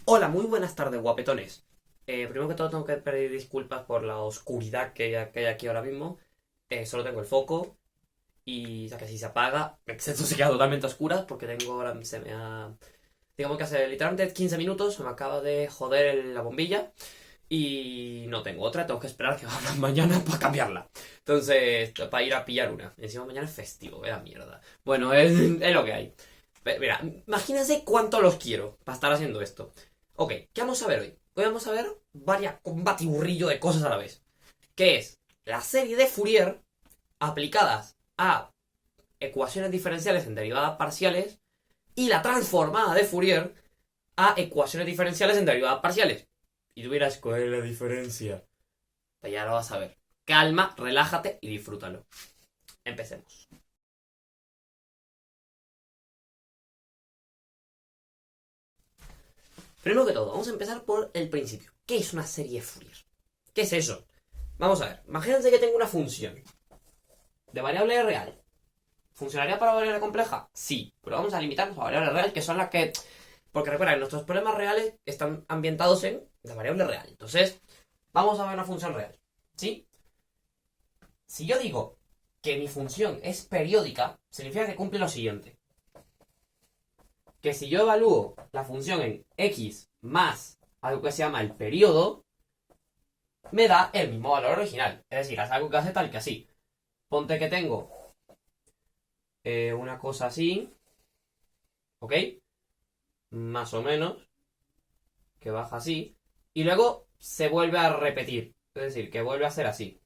Hola, muy buenas tardes, guapetones. Primero que todo tengo que pedir disculpas por la oscuridad que hay aquí ahora mismo. Solo tengo el foco y ya que si se apaga, esto se queda totalmente a oscuras porque tengo ahora, se me ha... Digamos que hace literalmente 15 minutos se me acaba de joder la bombilla y no tengo otra, tengo que esperar que abran mañana para cambiarla. Entonces, para ir a pillar una. Encima mañana es festivo, la mierda. Bueno, es lo que hay. Mira, imagínense cuánto los quiero para estar haciendo esto. Ok, ¿qué vamos a ver hoy? Hoy vamos a ver varias un batiburrillo de cosas a la vez. Que es la serie de Fourier aplicadas a ecuaciones diferenciales en derivadas parciales y la transformada de Fourier a ecuaciones diferenciales en derivadas parciales. Y tú dirás, ¿cuál es la diferencia? Pues ya lo vas a ver. Calma, relájate y disfrútalo. Empecemos. Primero que todo, vamos a empezar por el principio. ¿Qué es una serie de Fourier? ¿Qué es eso? Vamos a ver, imagínense que tengo una función de variable real. ¿Funcionaría para variable compleja? Sí, pero vamos a limitarnos a variable real, que son las que... Porque recuerda que nuestros problemas reales están ambientados en la variable real. Entonces, vamos a ver una función real. ¿Sí? Si yo digo que mi función es periódica, significa que cumple lo siguiente. Que si yo evalúo la función en x más algo que se llama el periodo, me da el mismo valor original. Es decir, es algo que hace tal que así. Ponte que tengo una cosa así, ¿ok? Más o menos, que baja así, y luego se vuelve a repetir. Es decir, que vuelve a ser así.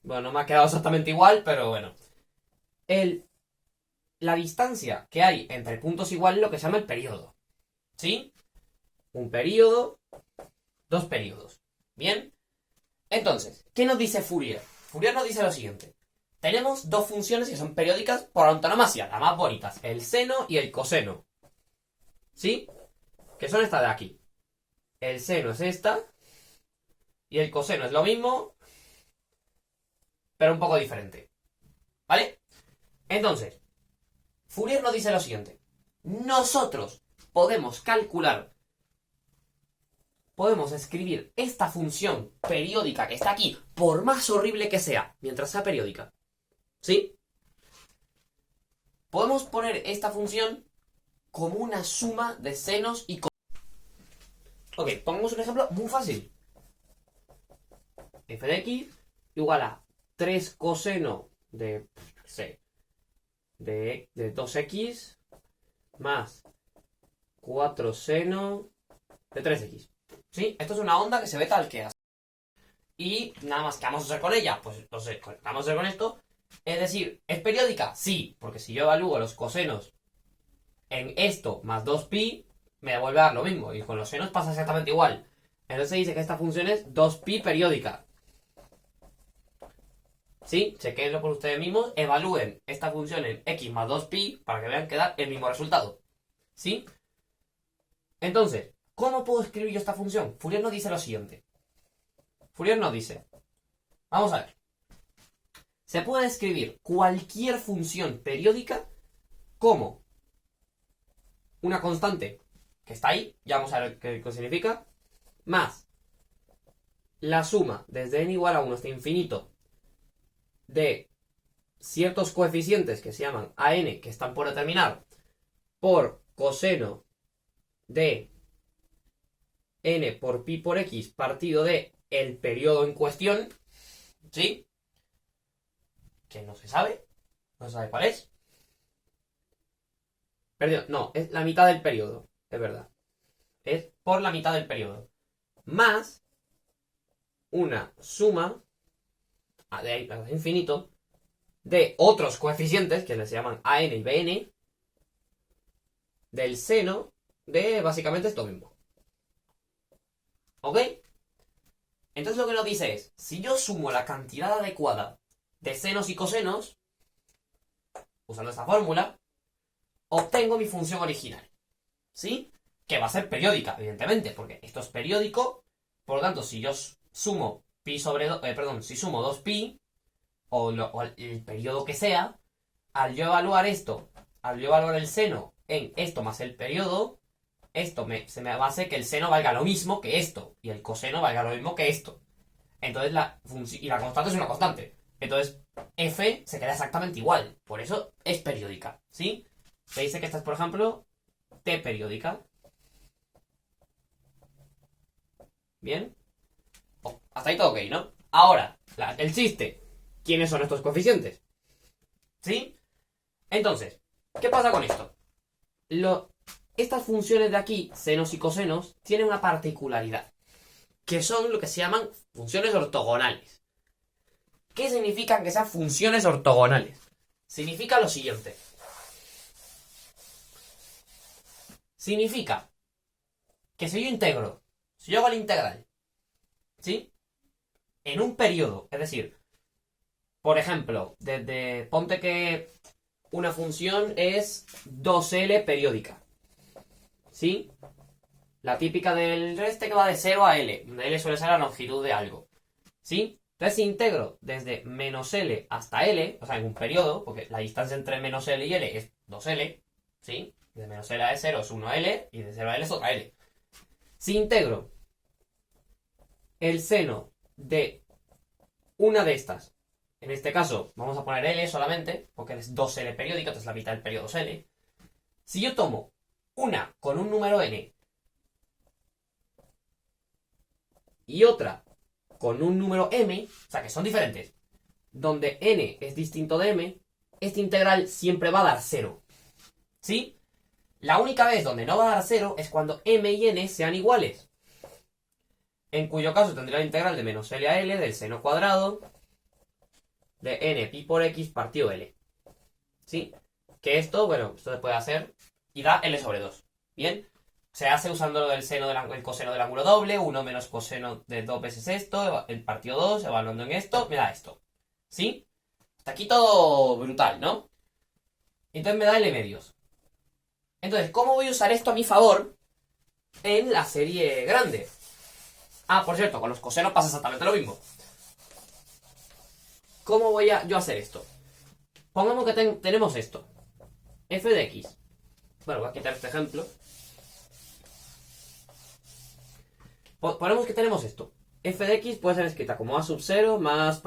Bueno, no me ha quedado exactamente igual, pero bueno. El, la distancia que hay entre puntos iguales es lo que se llama el periodo. ¿Sí? Un periodo, dos periodos. ¿Bien? Entonces, ¿qué nos dice Fourier? Fourier nos dice lo siguiente. Tenemos dos funciones que son periódicas por antonomasia, las más bonitas, el seno y el coseno. ¿Sí? Que son estas de aquí. El seno es esta y el coseno es lo mismo, pero un poco diferente. ¿Vale? Entonces, Fourier nos dice lo siguiente. Nosotros podemos calcular, podemos escribir esta función periódica que está aquí, por más horrible que sea, mientras sea periódica. ¿Sí? Podemos poner esta función como una suma de senos y cosenos. Ok, pongamos un ejemplo muy fácil. F de x igual a 3 coseno de, no sé, de 2x más 4 seno de 3x. ¿Sí? Esto es una onda que se ve tal que así. Y nada más, ¿qué vamos a hacer con ella? Pues no sé, ¿qué vamos a hacer con esto? Es decir, ¿es periódica? Sí, porque si yo evalúo los cosenos en esto más 2pi, me devuelve a dar lo mismo. Y con los senos pasa exactamente igual. Entonces se dice que esta función es 2pi periódica. ¿Sí? Chequenlo por ustedes mismos. Evalúen esta función en x más 2pi para que vean que da el mismo resultado. ¿Sí? Entonces, ¿cómo puedo escribir yo esta función? Fourier nos dice lo siguiente. Fourier nos dice, vamos a ver. Se puede escribir cualquier función periódica como una constante que está ahí, ya vamos a ver qué significa, más la suma desde n igual a 1 hasta infinito de ciertos coeficientes que se llaman an, que están por determinar, por coseno de n por pi por x partido de el periodo en cuestión, ¿sí? Que no se sabe cuál es. Perdón, no, es la mitad del periodo, es verdad. Es por la mitad del periodo. Más una suma de ahí a infinito de otros coeficientes que les llaman an y bn del seno de básicamente esto mismo. ¿Ok? Entonces lo que nos dice es, si yo sumo la cantidad adecuada de senos y cosenos, usando esta fórmula, obtengo mi función original. ¿Sí? Que va a ser periódica, evidentemente, porque esto es periódico. Por lo tanto, si yo sumo pi sobre si sumo 2pi, o el periodo que sea, al yo evaluar esto, al yo evaluar el seno en esto más el periodo, se me hace que el seno valga lo mismo que esto, y el coseno valga lo mismo que esto. Entonces y la constante es una constante. Entonces, f se queda exactamente igual. Por eso es periódica, ¿sí? Se dice que esta es, por ejemplo, t periódica. ¿Bien? Hasta ahí todo ok, ¿no? Ahora, el chiste. ¿Quiénes son estos coeficientes? ¿Sí? Entonces, ¿qué pasa con esto? Estas funciones de aquí, senos y cosenos, tienen una particularidad, que son lo que se llaman funciones ortogonales. ¿Qué significan que sean funciones ortogonales? Significa lo siguiente. Significa que si yo integro, si yo hago la integral, ¿sí? En un periodo, es decir, por ejemplo, ponte que una función es 2L periódica, ¿sí? La típica del que va de 0 a L, donde L suele ser la longitud de algo, ¿sí? Entonces si integro desde menos L hasta L, o sea, en un periodo, porque la distancia entre menos L y L es 2L, ¿sí? De menos L a 0 es 1L y de 0 a L es otra L. Si integro el seno de una de estas, en este caso vamos a poner L solamente, porque es 2L periódica, entonces la mitad del periodo es L. Si yo tomo una con un número n y otra con un número m, o sea que son diferentes, donde n es distinto de m, este integral siempre va a dar 0. ¿Sí? La única vez donde no va a dar 0 es cuando m y n sean iguales. En cuyo caso tendría la integral de menos L a L del seno cuadrado de n pi por x partido L. ¿Sí? Que esto, bueno, esto se puede hacer y da L sobre 2. ¿Bien? Se hace usando lo del seno el coseno del ángulo doble, 1 menos coseno de 2 veces esto, el partido 2, evaluando en esto, me da esto. ¿Sí? Hasta aquí todo brutal, ¿no? Entonces me da L medios. Entonces, ¿cómo voy a usar esto a mi favor en la serie grande? Ah, por cierto, con los cosenos pasa exactamente lo mismo. ¿Cómo voy a yo hacer esto? Pongamos que tenemos esto. F de x. Bueno, voy a quitar este ejemplo. Ponemos que tenemos esto. F de x puede ser escrita como a sub 0 más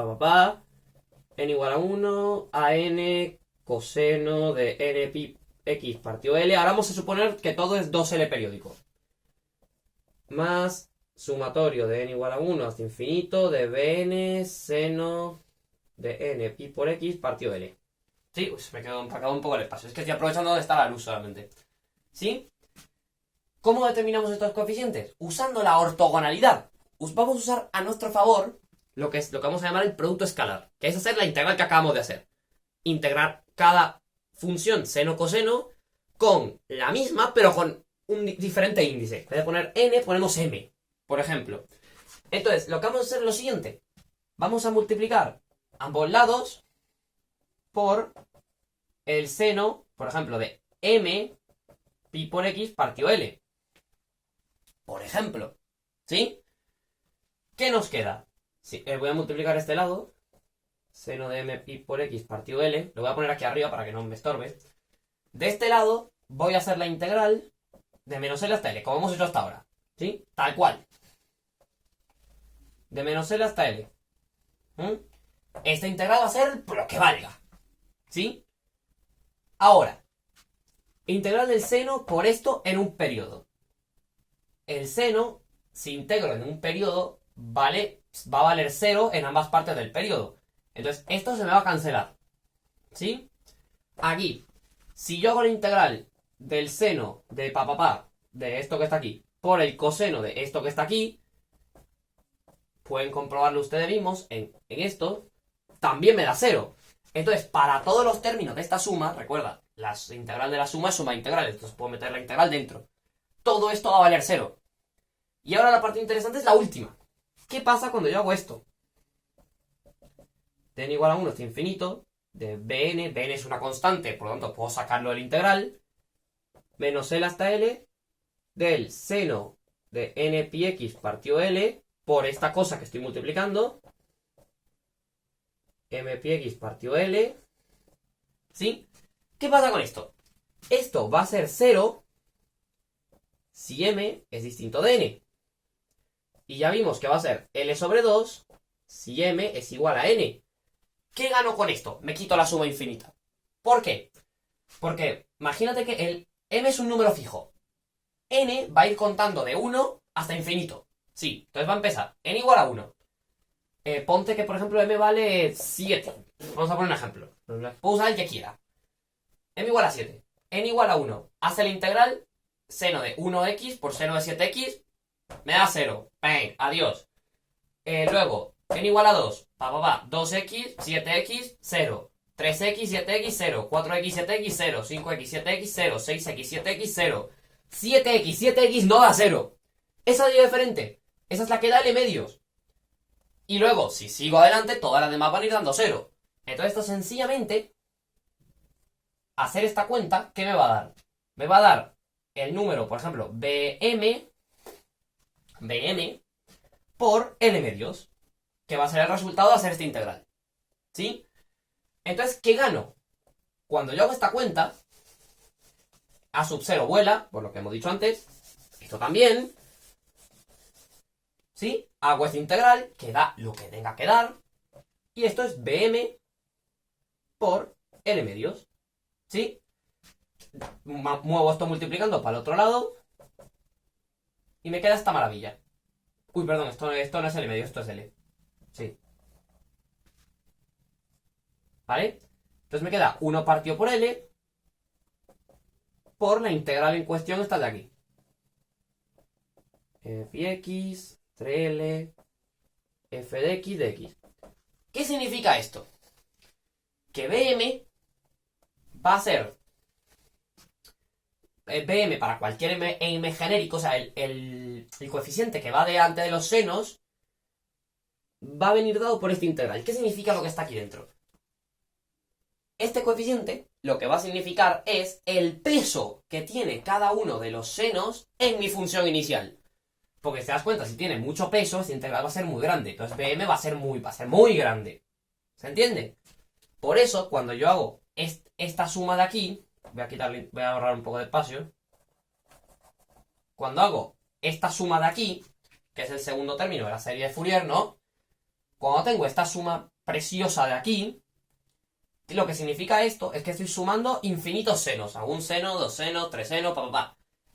n igual a 1 a n coseno de n pi x partido L. Ahora vamos a suponer que todo es 2L periódico. Más sumatorio de n igual a 1 hasta infinito de bn seno de n pi por x partido L. Sí, pues me quedo acabado un poco el espacio. Es que estoy aprovechando donde está la luz solamente. ¿Sí? ¿Cómo determinamos estos coeficientes? Usando la ortogonalidad. Vamos a usar a nuestro favor lo que vamos a llamar el producto escalar, que es hacer la integral que acabamos de hacer. Integrar cada función seno-coseno con la misma, pero con un diferente índice. En vez de poner n, ponemos m, por ejemplo. Entonces, lo que vamos a hacer es lo siguiente. Vamos a multiplicar ambos lados por el seno, por ejemplo, de m pi por x partido L. Por ejemplo. ¿Sí? ¿Qué nos queda? Sí, voy a multiplicar este lado. Seno de m pi por x partido L. Lo voy a poner aquí arriba para que no me estorbe. De este lado voy a hacer la integral de menos L hasta L, como hemos hecho hasta ahora. ¿Sí? Tal cual. De menos L hasta L. Esta integral va a ser lo que valga. ¿Sí? Ahora, integral del seno por esto en un periodo. El seno, si integro en un periodo, va a valer 0 en ambas partes del periodo. Entonces, esto se me va a cancelar. ¿Sí? Aquí, si yo hago la integral del seno de de esto que está aquí, por el coseno de esto que está aquí, pueden comprobarlo ustedes mismos en esto, también me da 0. Entonces, para todos los términos de esta suma, recuerda, la integral de la suma es suma integral, entonces puedo meter la integral dentro. Todo esto va a valer 0. Y ahora la parte interesante es la última. ¿Qué pasa cuando yo hago esto? De n igual a 1 hasta infinito, de bn es una constante, por lo tanto puedo sacarlo del integral, menos L hasta L, del seno de n pi x partido L, por esta cosa que estoy multiplicando, m pi x partido L, ¿sí? ¿Qué pasa con esto? Esto va a ser 0 si m es distinto de n. Y ya vimos que va a ser L sobre 2 si m es igual a n. ¿Qué gano con esto? Me quito la suma infinita. ¿Por qué? Porque imagínate que el m es un número fijo. N va a ir contando de 1 hasta infinito. Sí, entonces va a empezar n igual a 1. Ponte que, por ejemplo, m vale 7. Vamos a poner un ejemplo. Puedo usar el que quiera. M igual a 7. N igual a 1. Hace la integral seno de 1x por seno de 7x. Me da 0. ¡Peng! Adiós. Luego, n igual a 2. 2x, 7x, 0. 3x, 7x, 0. 4x, 7x, 0. 5x, 7x, 0. 6x, 7x, 0. 7x, 7x no da 0. Esa es la diferente. Esa es la que da L medios. Y luego, si sigo adelante, todas las demás van a ir dando 0. Entonces esto sencillamente, hacer esta cuenta, ¿qué me va a dar? Me va a dar el número, por ejemplo, BM por L medios, que va a ser el resultado de hacer esta integral. ¿Sí? Entonces, ¿qué gano? Cuando yo hago esta cuenta, A sub 0 vuela, por lo que hemos dicho antes, esto también, ¿sí? Hago esta integral, que da lo que tenga que dar, y esto es BM por L medios, ¿sí? Muevo esto multiplicando para el otro lado, y me queda esta maravilla. Uy, perdón, esto no es L medio, esto es L. Sí. ¿Vale? Entonces me queda 1 partido por L por la integral en cuestión, esta de aquí. Fx, 3L, f de x. ¿Qué significa esto? Que BM va a ser BM para cualquier m genérico, o sea, el coeficiente que va delante de los senos va a venir dado por esta integral. ¿Qué significa lo que está aquí dentro? Este coeficiente lo que va a significar es el peso que tiene cada uno de los senos en mi función inicial. Porque si te das cuenta, si tiene mucho peso, esta integral va a ser muy grande. Entonces BM va a ser muy grande. ¿Se entiende? Por eso, cuando yo hago esta suma de aquí, voy a ahorrar un poco de espacio. Cuando hago esta suma de aquí, que es el segundo término de la serie de Fourier, ¿no? Cuando tengo esta suma preciosa de aquí, lo que significa esto es que estoy sumando infinitos senos. Hago un seno, 2 senos, 3 senos,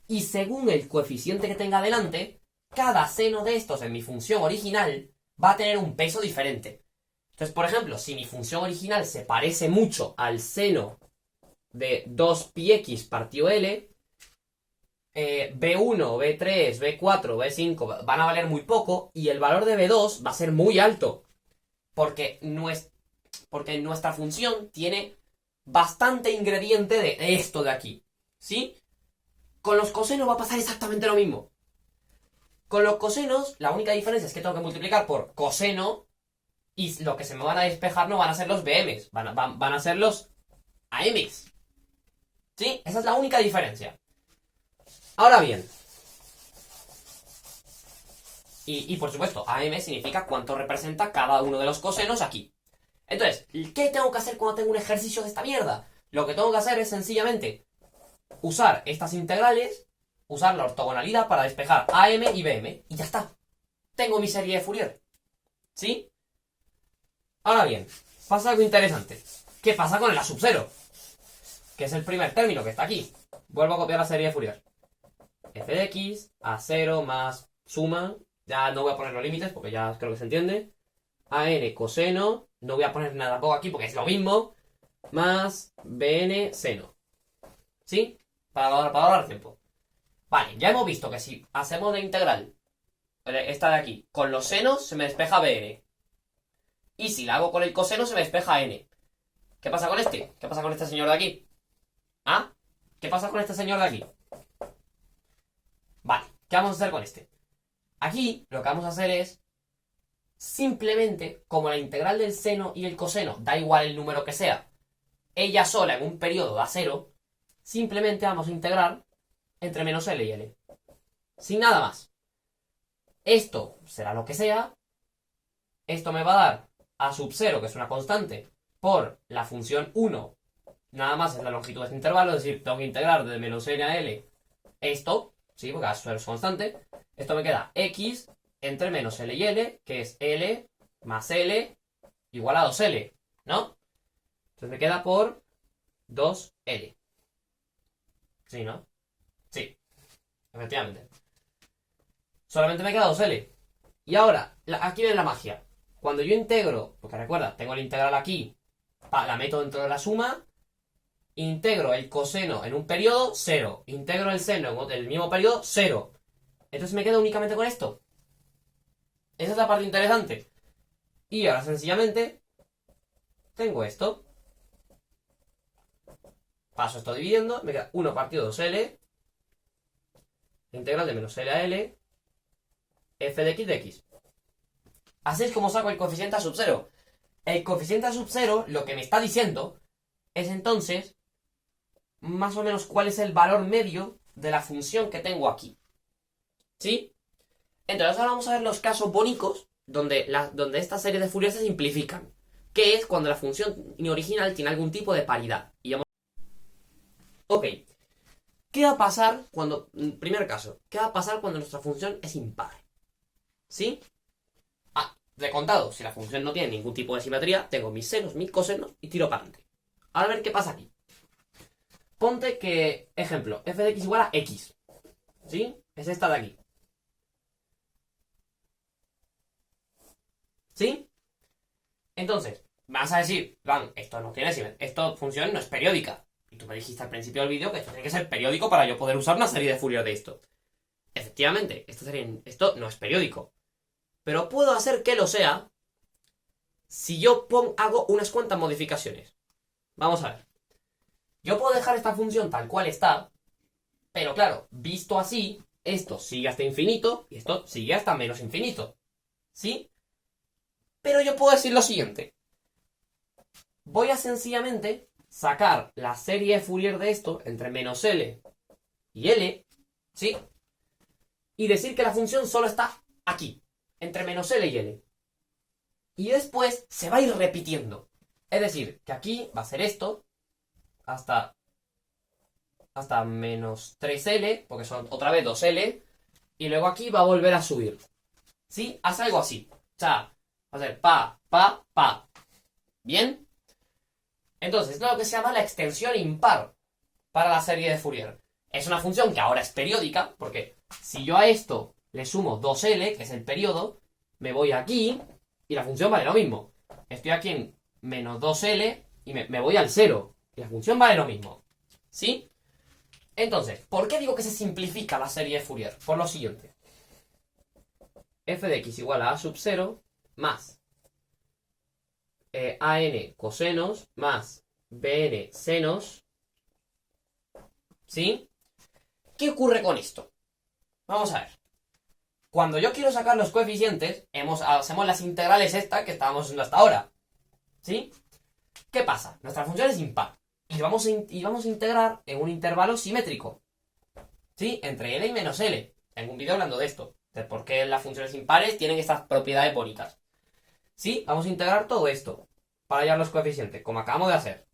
Y según el coeficiente que tenga delante, cada seno de estos en mi función original va a tener un peso diferente. Entonces, por ejemplo, si mi función original se parece mucho al seno de 2πx partido L, B1, B3, B4, B5 van a valer muy poco y el valor de B2 va a ser muy alto. Porque nuestra función tiene bastante ingrediente de esto de aquí. ¿Sí? Con los cosenos va a pasar exactamente lo mismo. Con los cosenos, la única diferencia es que tengo que multiplicar por coseno y lo que se me van a despejar no van a ser los BMs, van a ser los AMs. ¿Sí? Esa es la única diferencia. Ahora bien, y por supuesto, AM significa cuánto representa cada uno de los cosenos aquí. Entonces, ¿qué tengo que hacer cuando tengo un ejercicio de esta mierda? Lo que tengo que hacer es sencillamente usar estas integrales, usar la ortogonalidad para despejar AM y BM, y ya está. Tengo mi serie de Fourier. ¿Sí? Ahora bien, pasa algo interesante. ¿Qué pasa con el A sub 0? Que es el primer término que está aquí. Vuelvo a copiar la serie de Fourier. F de x, A0 más suma. Ya no voy a poner los límites porque ya creo que se entiende. AN coseno. No voy a poner nada poco aquí porque es lo mismo. Más BN seno. ¿Sí? Para ahorrar tiempo. Vale, ya hemos visto que si hacemos la integral, esta de aquí, con los senos se me despeja BN. Y si la hago con el coseno se me despeja N. ¿Qué pasa con este? ¿Qué pasa con este señor de aquí? ¿Ah? ¿Qué pasa con este señor de aquí? Vale, ¿qué vamos a hacer con este? Aquí lo que vamos a hacer es simplemente, como la integral del seno y el coseno, da igual el número que sea, ella sola en un periodo da 0, simplemente vamos a integrar entre menos L y L. Sin nada más. Esto será lo que sea. Esto me va a dar A sub 0, que es una constante, por la función 1. Nada más es la longitud de este intervalo, es decir, tengo que integrar de menos N a L esto. ¿sí? Porque A sub 0 es constante. Esto me queda X entre menos L y L, que es L más L igual a 2L, ¿no? Entonces me queda por 2L. ¿Sí, no? Sí, efectivamente. Solamente me queda 2L. Y ahora, aquí viene la magia. Cuando yo integro, porque recuerda, tengo el integral aquí, la meto dentro de la suma, integro el coseno en un periodo, 0. Integro el seno en el mismo periodo, 0. Entonces me quedo únicamente con esto. Esa es la parte interesante. Y ahora sencillamente tengo esto. Paso esto dividiendo, me queda 1 partido 2L, integral de menos L a L, f de x. Así es como saco el coeficiente a sub 0. El coeficiente a sub 0 lo que me está diciendo es entonces más o menos cuál es el valor medio de la función que tengo aquí. ¿Sí? Entonces ahora vamos a ver los casos bónicos donde esta serie de Fourier se simplifican. Que es cuando la función original tiene algún tipo de paridad. Y vamos... Ok. ¿Qué va a pasar cuando... Primer caso. ¿Qué va a pasar cuando nuestra función es impar? ¿Sí? De contado, si la función no tiene ningún tipo de simetría, tengo mis senos, mis cosenos y tiro para adelante. Ahora a ver qué pasa aquí. Ponte que, ejemplo, f de x igual a x. ¿Sí? Es esta de aquí. ¿Sí? Entonces, vas a decir, Van, esto no tiene simetría, esta función no es periódica. Y tú me dijiste al principio del vídeo que esto tiene que ser periódico para yo poder usar una serie de Fourier de esto. Efectivamente, esto no es periódico. Pero puedo hacer que lo sea si yo hago unas cuantas modificaciones. Vamos a ver. Yo puedo dejar esta función tal cual está, pero claro, visto así, esto sigue hasta infinito y esto sigue hasta menos infinito. ¿Sí? Pero yo puedo decir lo siguiente. Voy a sencillamente sacar la serie de Fourier de esto entre menos L y L, ¿sí? Y decir que la función solo está aquí, entre menos L y L. Y después se va a ir repitiendo. Es decir, que aquí va a ser esto hasta menos 3L, porque son otra vez 2L, y luego aquí va a volver a subir. ¿Sí? Haz algo así. O sea, va a ser pa, pa, pa. ¿Bien? Entonces, es lo que se llama la extensión impar para la serie de Fourier. Es una función que ahora es periódica, porque si yo a esto le sumo 2L, que es el periodo, me voy aquí y la función vale lo mismo. Estoy aquí en menos 2L y me voy al 0 y la función vale lo mismo. ¿Sí? Entonces, ¿por qué digo que se simplifica la serie de Fourier? Por lo siguiente. F de x igual a A sub 0 más AN cosenos más BN senos. ¿Sí? ¿Qué ocurre con esto? Vamos a ver. Cuando yo quiero sacar los coeficientes, hacemos las integrales estas que estábamos haciendo hasta ahora. ¿Sí? ¿Qué pasa? Nuestra función es impar. Y vamos a integrar en un intervalo simétrico. ¿Sí? Entre L y menos L. Tengo un vídeo hablando de esto. De por qué las funciones impares tienen estas propiedades bonitas. ¿Sí? Vamos a integrar todo esto. Para hallar los coeficientes, como acabamos de hacer.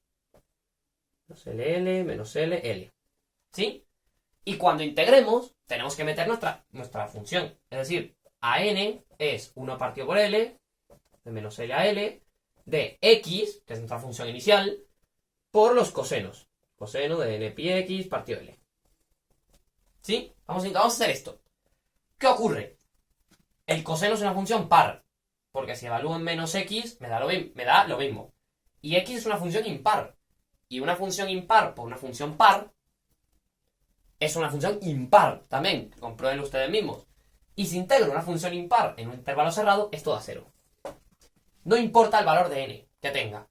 Menos LL, menos LL. ¿Sí? Y cuando integremos, tenemos que meter nuestra función. Es decir, AN es 1 partido por L, de menos L a L, de X, que es nuestra función inicial, por los cosenos. Coseno de N pi X partido L. ¿Sí? Vamos a hacer esto. ¿Qué ocurre? El coseno es una función par, porque si evalúo en menos X, me da lo mismo. Y X es una función impar. Y una función impar por una función par es una función impar también. Comprueben ustedes mismos. Y si integro una función impar en un intervalo cerrado, esto da 0. No importa el valor de n que tenga.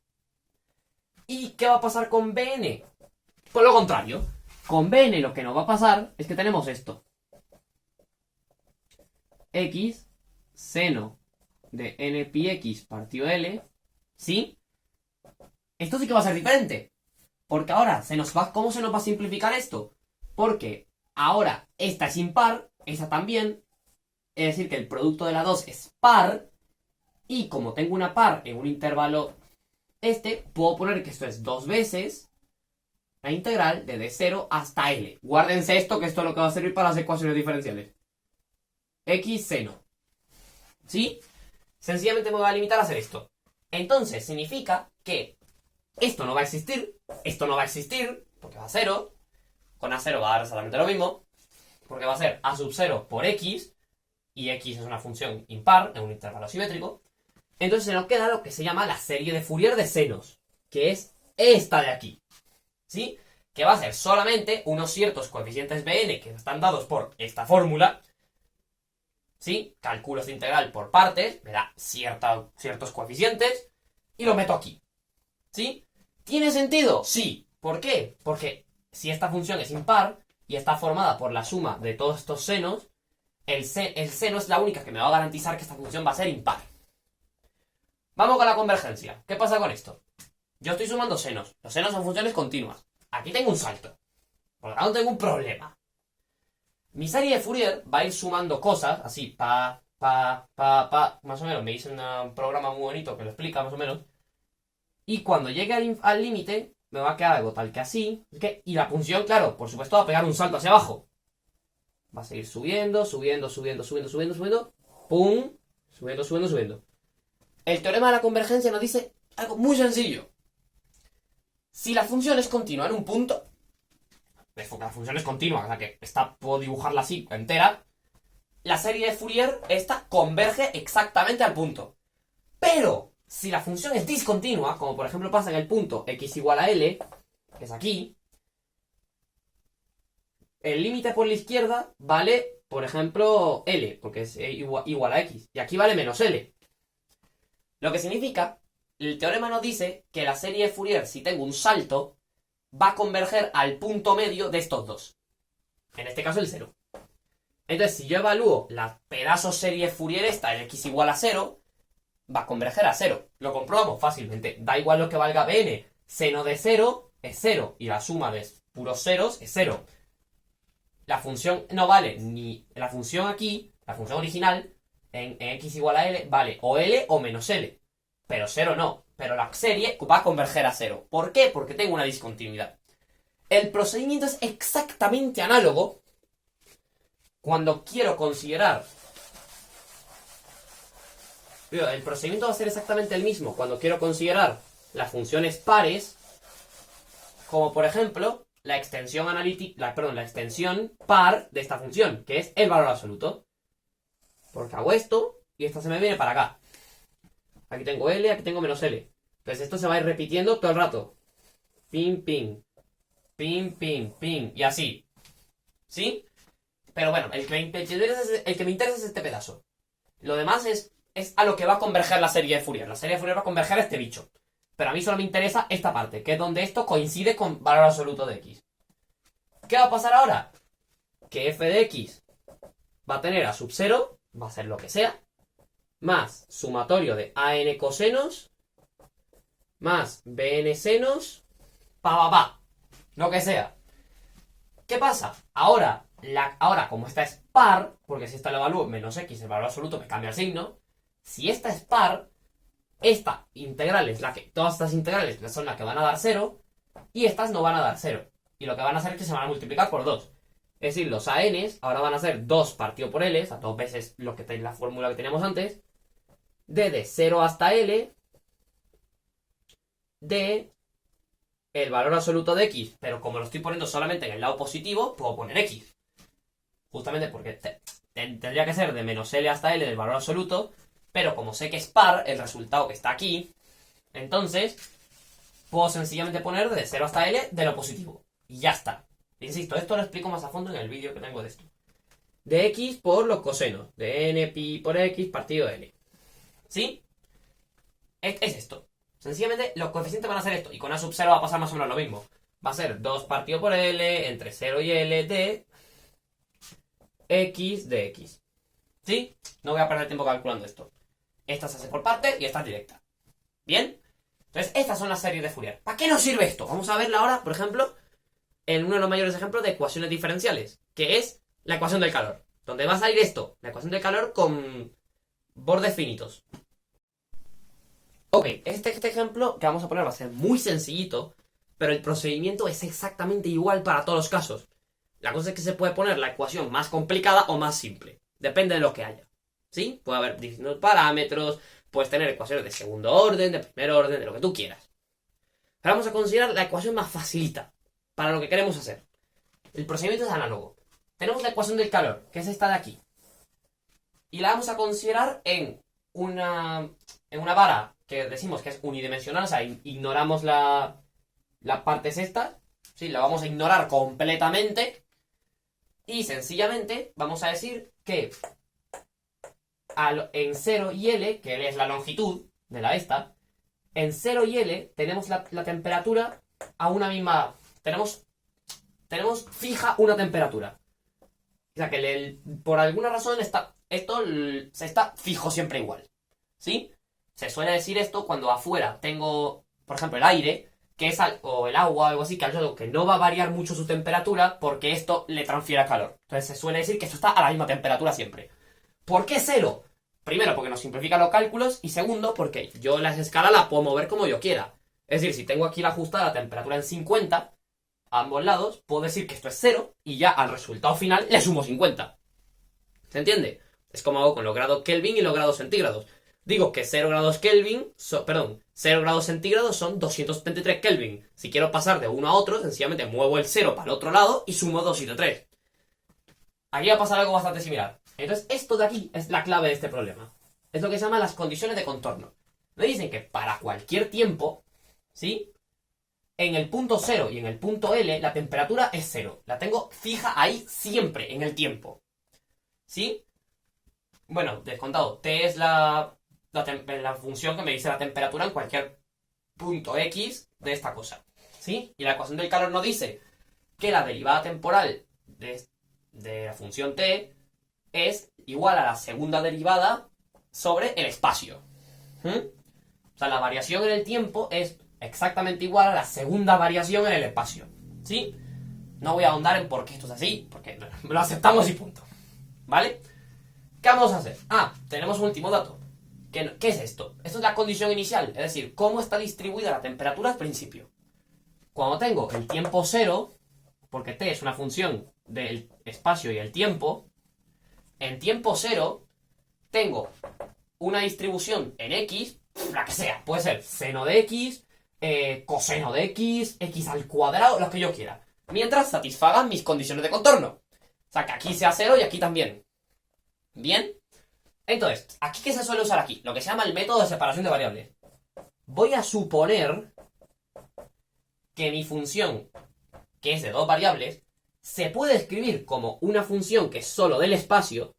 ¿Y qué va a pasar con Bn? Pues lo contrario. Con Bn lo que nos va a pasar es que tenemos esto. X seno de n pi x partido L. ¿Sí? Esto sí que va a ser diferente. Porque ahora, ¿cómo se nos va a simplificar esto? Porque ahora esta es impar, esta también. Es decir, que el producto de las dos es par. Y como tengo una par en un intervalo puedo poner que esto es 2 veces la integral de 0 hasta L. Guárdense esto, que esto es lo que va a servir para las ecuaciones diferenciales. X seno. ¿Sí? Sencillamente me voy a limitar a hacer esto. Entonces, significa que esto no va a existir, porque va a 0. Con A0 va a dar exactamente lo mismo, porque va a ser A sub 0 por X, y X es una función impar en un intervalo simétrico. Entonces se nos queda lo que se llama la serie de Fourier de senos, que es esta de aquí. ¿Sí? Que va a ser solamente unos ciertos coeficientes Bn que están dados por esta fórmula. ¿Sí? Calculo esta integral por partes, me da ciertos coeficientes y lo meto aquí. ¿Sí? ¿Tiene sentido? Sí. ¿Por qué? Porque si esta función es impar y está formada por la suma de todos estos senos, el seno es la única que me va a garantizar que esta función va a ser impar. Vamos con la convergencia. ¿Qué pasa con esto? Yo estoy sumando senos. Los senos son funciones continuas. Aquí tengo un salto. Por lo tanto tengo un problema. Mi serie de Fourier va a ir sumando cosas, así, más o menos. Me hice un programa muy bonito que lo explica más o menos. Y cuando llegue al límite, me va a quedar algo tal que así. Y la función, claro, por supuesto, va a pegar un salto hacia abajo. Va a seguir subiendo. ¡Pum! Subiendo. El teorema de la convergencia nos dice algo muy sencillo. Si la función es continua en un punto, la función es continua, o sea que puedo dibujarla así, entera, la serie de Fourier, esta, converge exactamente al punto. Pero, si la función es discontinua, como por ejemplo pasa en el punto x igual a L, que es aquí, el límite por la izquierda vale, por ejemplo, L, porque es igual a X, y aquí vale menos L. Lo que significa, el teorema nos dice que la serie de Fourier, si tengo un salto, va a converger al punto medio de estos dos. En este caso el 0. Entonces, si yo evalúo la pedazo serie de Fourier esta, el x igual a 0, va a converger a 0. Lo comprobamos fácilmente. Da igual lo que valga Bn. Seno de 0 es 0. Y la suma de puros ceros es 0. La función no vale ni... La función aquí, la función original, en x igual a L, vale o L o menos L. Pero 0 no. Pero la serie va a converger a 0. ¿Por qué? Porque tengo una discontinuidad. El procedimiento es exactamente análogo cuando quiero considerar... El procedimiento va a ser exactamente el mismo cuando quiero considerar las funciones pares, como por ejemplo la extensión analítica, la extensión par de esta función, que es el valor absoluto. Porque hago esto y esto se me viene para acá. Aquí tengo L, aquí tengo menos L. Entonces esto se va a ir repitiendo todo el rato. Pim, pim. Pim, pim, pim. Y así. ¿Sí? Pero bueno, el que me interesa es este pedazo. Lo demás es a lo que va a converger la serie de Fourier. La serie de Fourier va a converger a este bicho. Pero a mí solo me interesa esta parte, que es donde esto coincide con valor absoluto de X. ¿Qué va a pasar ahora? Que f de X va a tener a sub 0, va a ser lo que sea, más sumatorio de an cosenos, más bn senos, lo que sea. ¿Qué pasa? Ahora, como esta es par, porque si esta la evalúo menos x, el valor absoluto me cambia el signo. Si esta es par, esta integral es todas estas integrales son las que van a dar 0, y estas no van a dar 0. Y lo que van a hacer es que se van a multiplicar por 2. Es decir, los ANs ahora van a ser 2 partido por L, o sea, 2 veces lo que la fórmula que teníamos antes, de 0 hasta L, de el valor absoluto de X, pero como lo estoy poniendo solamente en el lado positivo, puedo poner X. Justamente porque tendría que ser de menos L hasta L del valor absoluto, pero como sé que es par, el resultado que está aquí, entonces puedo sencillamente poner de 0 hasta L de lo positivo. Y ya está. Insisto, esto lo explico más a fondo en el vídeo que tengo de esto. De X por los cosenos. De N pi por X partido de L. ¿Sí? Es esto. Sencillamente los coeficientes van a ser esto. Y con A sub 0 va a pasar más o menos lo mismo. Va a ser 2 partido por L entre 0 y L de X de X. ¿Sí? No voy a perder tiempo calculando esto. Esta se hace por parte y esta es directa. ¿Bien? Entonces, estas son las series de Fourier. ¿Para qué nos sirve esto? Vamos a verla ahora, por ejemplo, en uno de los mayores ejemplos de ecuaciones diferenciales, que es la ecuación del calor. Donde va a salir esto, la ecuación del calor con bordes finitos. Ok, este ejemplo que vamos a poner va a ser muy sencillito, pero el procedimiento es exactamente igual para todos los casos. La cosa es que se puede poner la ecuación más complicada o más simple. Depende de lo que haya. ¿Sí? Puede haber distintos parámetros, puedes tener ecuaciones de segundo orden, de primer orden, de lo que tú quieras. Pero vamos a considerar la ecuación más facilita para lo que queremos hacer. El procedimiento es análogo. Tenemos la ecuación del calor, que es esta de aquí. Y la vamos a considerar en una vara que decimos que es unidimensional, o sea, ignoramos la parte esta. Sí, la vamos a ignorar completamente. Y sencillamente vamos a decir que en 0 y L, que L es la longitud de la esta, en 0 y L tenemos la temperatura a una misma... Tenemos fija una temperatura. O sea que por alguna razón esto se está fijo siempre igual. ¿Sí? Se suele decir esto cuando afuera tengo, por ejemplo, el aire, que es o el agua o algo así, que algo que no va a variar mucho su temperatura porque esto le transfiere calor. Entonces se suele decir que esto está a la misma temperatura siempre. ¿Por qué 0? Primero, porque nos simplifica los cálculos, y segundo, porque yo la escala la puedo mover como yo quiera. Es decir, si tengo aquí la ajustada la temperatura en 50, a ambos lados, puedo decir que esto es 0, y ya al resultado final le sumo 50. ¿Se entiende? Es como hago con los grados Kelvin y los grados centígrados. Digo que 0 grados Kelvin, 0 grados centígrados son 273 Kelvin. Si quiero pasar de uno a otro, sencillamente muevo el 0 para el otro lado y sumo 273. Aquí va a pasar algo bastante similar. Entonces, esto de aquí es la clave de este problema. Es lo que se llama las condiciones de contorno. Me dicen que para cualquier tiempo, ¿sí? En el punto 0 y en el punto L, la temperatura es 0. La tengo fija ahí siempre, en el tiempo. ¿Sí? Bueno, descontado. T es la función que me dice la temperatura en cualquier punto X de esta cosa. ¿Sí? Y la ecuación del calor nos dice que la derivada temporal de la función T es igual a la segunda derivada sobre el espacio. O sea, la variación en el tiempo es exactamente igual a la segunda variación en el espacio. ¿Sí? No voy a ahondar en por qué esto es así, porque lo aceptamos y punto. ¿Vale? ¿Qué vamos a hacer? Tenemos un último dato. ¿Qué es esto? Esto es la condición inicial, es decir, cómo está distribuida la temperatura al principio. Cuando tengo el tiempo 0, porque t es una función del espacio y el tiempo, en tiempo 0 tengo una distribución en x, la que sea, puede ser seno de x, coseno de x al cuadrado, lo que yo quiera, mientras satisfagan mis condiciones de contorno. O sea, que aquí sea 0 y aquí también. ¿Bien? Entonces, ¿aquí qué se suele usar aquí? Lo que se llama el método de separación de variables. Voy a suponer que mi función, que es de dos variables, se puede escribir como una función que es solo del espacio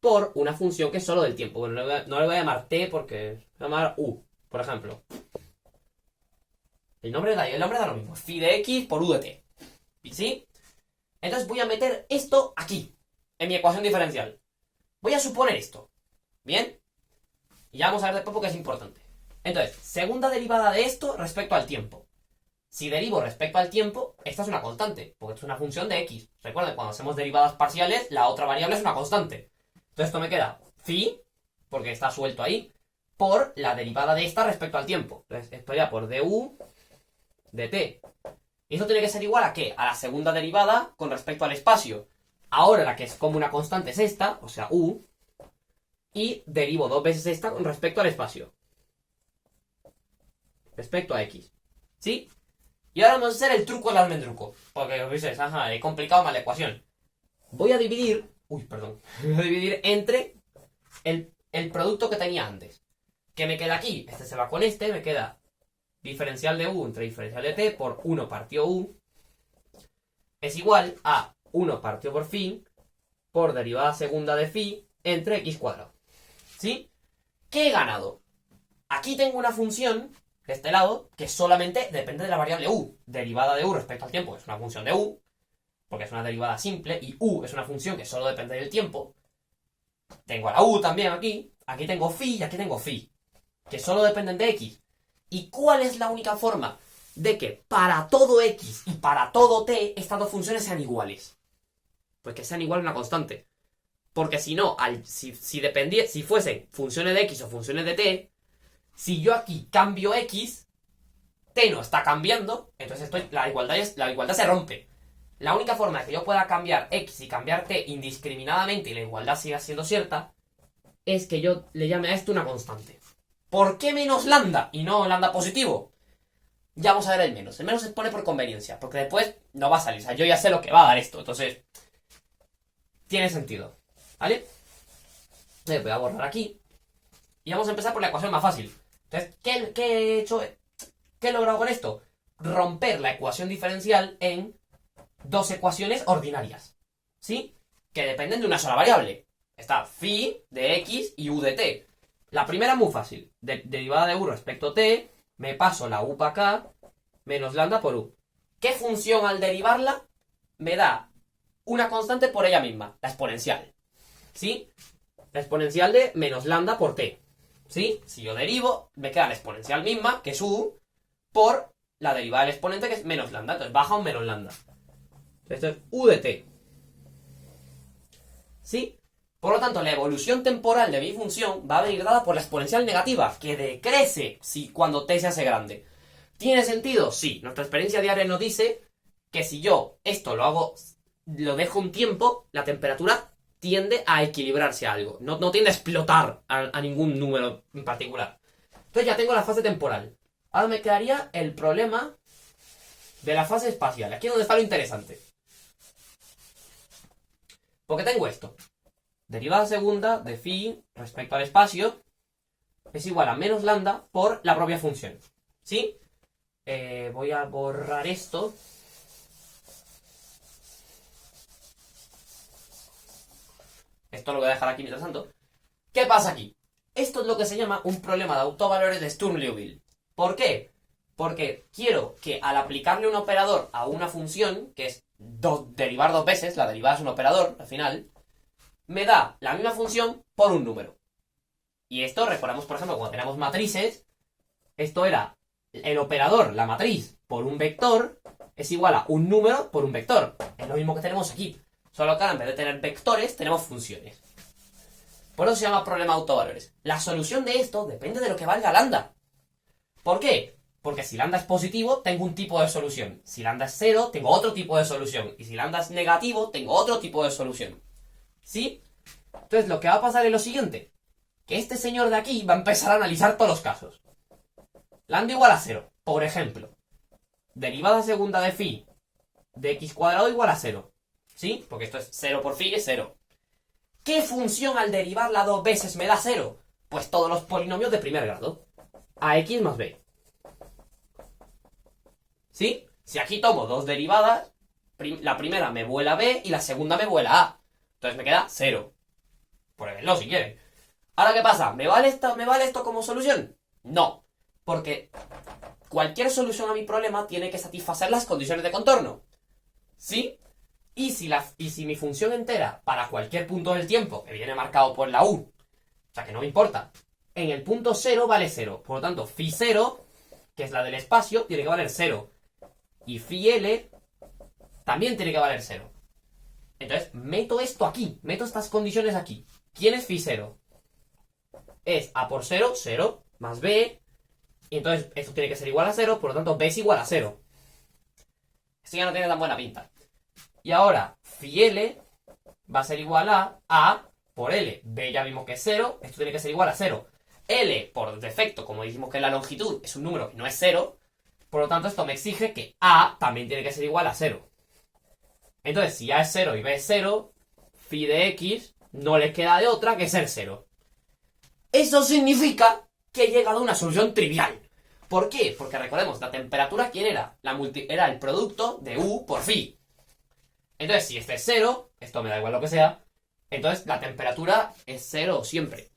por una función que es solo del tiempo. Bueno, no le voy a llamar t porque voy a llamar u, por ejemplo. El nombre da lo mismo. Phi de x por u de t. ¿Sí? Entonces voy a meter esto aquí, en mi ecuación diferencial. Voy a suponer esto. ¿Bien? Y ya vamos a ver después porque es importante. Entonces, segunda derivada de esto respecto al tiempo. Si derivo respecto al tiempo, esta es una constante, porque es una función de x. Recuerden, cuando hacemos derivadas parciales, la otra variable es una constante. Entonces esto me queda phi, porque está suelto ahí, por la derivada de esta respecto al tiempo. Entonces esto ya por du de t. Y esto tiene que ser igual a ¿qué? A la segunda derivada con respecto al espacio. Ahora la que es como una constante es esta, o sea, u, y derivo dos veces esta con respecto al espacio. Respecto a x. ¿Sí? Y ahora vamos a hacer el truco del almendruco. Porque os dices, he complicado mal la ecuación. Voy a dividir... Voy a dividir entre el producto que tenía antes. ¿Qué me queda aquí? Este se va con este, me queda diferencial de u entre diferencial de t por 1 partido u. Es igual a 1 partido por phi por derivada segunda de phi entre x cuadrado. ¿Sí? ¿Qué he ganado? Aquí tengo una función de este lado que solamente depende de la variable u. Derivada de u respecto al tiempo es una función de u, porque es una derivada simple, y u es una función que solo depende del tiempo. Tengo a la u también aquí. Aquí tengo phi y aquí tengo phi, que solo dependen de x. ¿Y cuál es la única forma de que para todo x y para todo t estas dos funciones sean iguales? Pues que sean iguales a una constante. Porque si no, si fuesen funciones de x o funciones de t, si yo aquí cambio x, t no está cambiando, entonces la igualdad se rompe. La única forma de que yo pueda cambiar x y cambiar t indiscriminadamente y la igualdad siga siendo cierta es que yo le llame a esto una constante. ¿Por qué menos lambda y no lambda positivo? Ya vamos a ver el menos. El menos se pone por conveniencia, porque después no va a salir. O sea, yo ya sé lo que va a dar esto, entonces tiene sentido, ¿vale? Voy a borrar aquí y vamos a empezar por la ecuación más fácil. Entonces, ¿qué he hecho? ¿Qué he logrado con esto? Romper la ecuación diferencial en dos ecuaciones ordinarias, ¿sí? Que dependen de una sola variable. Está phi de x y u de t. La primera es muy fácil. Derivada de u respecto a t, me paso la u para acá, menos lambda por u. ¿Qué función al derivarla me da una constante por ella misma? La exponencial, ¿sí? La exponencial de menos lambda por t, ¿sí? Si yo derivo, me queda la exponencial misma, que es u, por la derivada del exponente, que es menos lambda. Entonces baja un menos lambda. Esto es u de t, ¿sí? Por lo tanto, la evolución temporal de mi función va a venir dada por la exponencial negativa, que decrece cuando t se hace grande. ¿Tiene sentido? Sí. Nuestra experiencia diaria nos dice que si yo esto lo dejo un tiempo, la temperatura tiende a equilibrarse a algo. No tiende a explotar a ningún número en particular. Entonces ya tengo la fase temporal. Ahora me quedaría el problema de la fase espacial. Aquí es donde está lo interesante. Porque tengo esto. Derivada segunda de phi respecto al espacio es igual a menos lambda por la propia función, ¿sí? Voy a borrar esto. Esto lo voy a dejar aquí mientras tanto. ¿Qué pasa aquí? Esto es lo que se llama un problema de autovalores de Sturm-Liouville. ¿Por qué? Porque quiero que al aplicarle un operador a una función, que es derivar dos veces, la derivada es un operador al final, me da la misma función por un número. Y esto, recordamos por ejemplo, cuando teníamos matrices, esto era el operador, la matriz, por un vector, es igual a un número por un vector. Es lo mismo que tenemos aquí. Solo que ahora en vez de tener vectores, tenemos funciones. Por eso se llama problema de autovalores. La solución de esto depende de lo que valga lambda. ¿Por qué? Porque si lambda es positivo, tengo un tipo de solución. Si lambda es cero, tengo otro tipo de solución. Y si lambda es negativo, tengo otro tipo de solución. ¿Sí? Entonces lo que va a pasar es lo siguiente. Que este señor de aquí va a empezar a analizar todos los casos. Lambda igual a 0. Por ejemplo, derivada segunda de phi de x cuadrado igual a 0. ¿Sí? Porque esto es 0 por phi es 0. ¿Qué función al derivarla dos veces me da 0? Pues todos los polinomios de primer grado. Ax más b. ¿Sí? Si aquí tomo dos derivadas, la primera me vuela b y la segunda me vuela a. Entonces me queda 0. Pruébenlo si quieren. Ahora, ¿qué pasa? ¿Me vale esto como solución? No. Porque cualquier solución a mi problema tiene que satisfacer las condiciones de contorno. ¿Sí? Y si mi función entera para cualquier punto del tiempo, que viene marcado por la u, o sea que no me importa, en el punto 0 vale 0. Por lo tanto, phi 0, que es la del espacio, tiene que valer 0. Y phi l también tiene que valer 0. Entonces, meto esto aquí, meto estas condiciones aquí. ¿Quién es phi 0? Es a por 0, 0, más b. Y entonces esto tiene que ser igual a 0, por lo tanto b es igual a 0. Esto ya no tiene tan buena pinta. Y ahora, phi l va a ser igual a por l. B ya vimos que es 0, esto tiene que ser igual a 0. L, por defecto, como dijimos que la longitud es un número que no es 0, por lo tanto esto me exige que a también tiene que ser igual a 0. Entonces, si a es 0 y b es 0, phi de x no le queda de otra que ser 0. Eso significa que he llegado a una solución trivial. ¿Por qué? Porque recordemos, la temperatura, ¿quién era? Era el producto de u por phi. Entonces, si este es 0, esto me da igual lo que sea, entonces la temperatura es 0 siempre.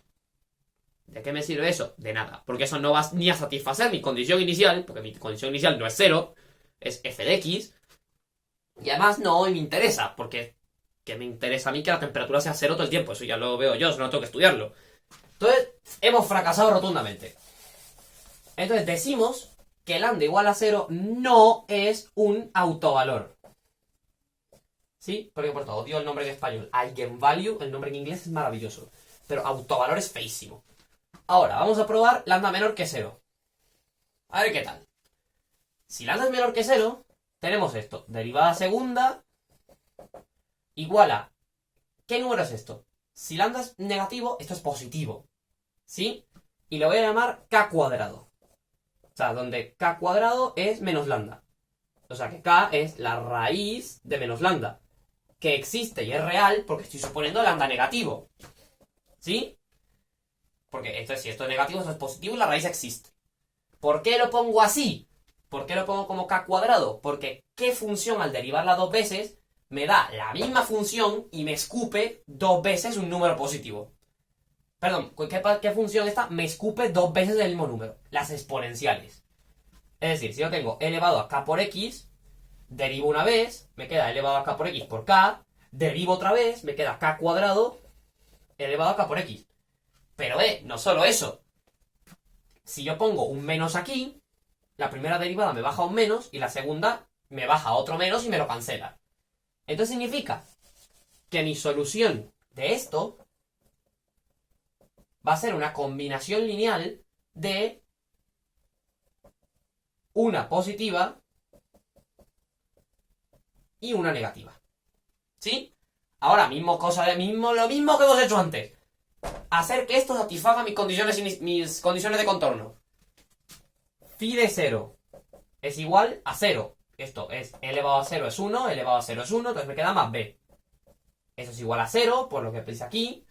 ¿De qué me sirve eso? De nada. Porque eso no va ni a satisfacer mi condición inicial, porque mi condición inicial no es 0, es f de x. Y además no me interesa, porque que me interesa a mí que la temperatura sea 0 todo el tiempo. Eso ya lo veo yo, eso no tengo que estudiarlo. Entonces, hemos fracasado rotundamente. Entonces, decimos que lambda igual a 0 no es un autovalor. ¿Sí? Porque por todo, odio el nombre en español. Eigenvalue, el nombre en inglés es maravilloso. Pero autovalor es feísimo. Ahora, vamos a probar lambda menor que 0. A ver qué tal. Si lambda es menor que 0, tenemos esto. Derivada segunda igual a... ¿Qué número es esto? Si lambda es negativo, esto es positivo. ¿Sí? Y lo voy a llamar k cuadrado. O sea, donde k cuadrado es menos lambda. O sea que k es la raíz de menos lambda. Que existe y es real porque estoy suponiendo lambda negativo. ¿Sí? Porque si esto es negativo, esto es positivo y la raíz existe. ¿Por qué lo pongo así? ¿Por qué lo pongo como k cuadrado? Porque ¿qué función al derivarla dos veces me da la misma función y me escupe dos veces un número positivo? Perdón, ¿qué función esta? Me escupe dos veces el mismo número. Las exponenciales. Es decir, si yo tengo elevado a k por x, derivo una vez, me queda elevado a k por x por k, derivo otra vez, me queda k cuadrado elevado a k por x. Pero no solo eso. Si yo pongo un menos aquí, la primera derivada me baja un menos y la segunda me baja otro menos y me lo cancela. Entonces significa que mi solución de esto va a ser una combinación lineal de una positiva y una negativa. ¿Sí? Ahora mismo lo mismo que hemos hecho antes. Hacer que esto satisfaga mis condiciones de contorno. Phi de 0 es igual a 0. Esto es elevado a 0 es 1, elevado a 0 es 1, entonces me queda más b. Eso es igual a 0, por lo que puse aquí,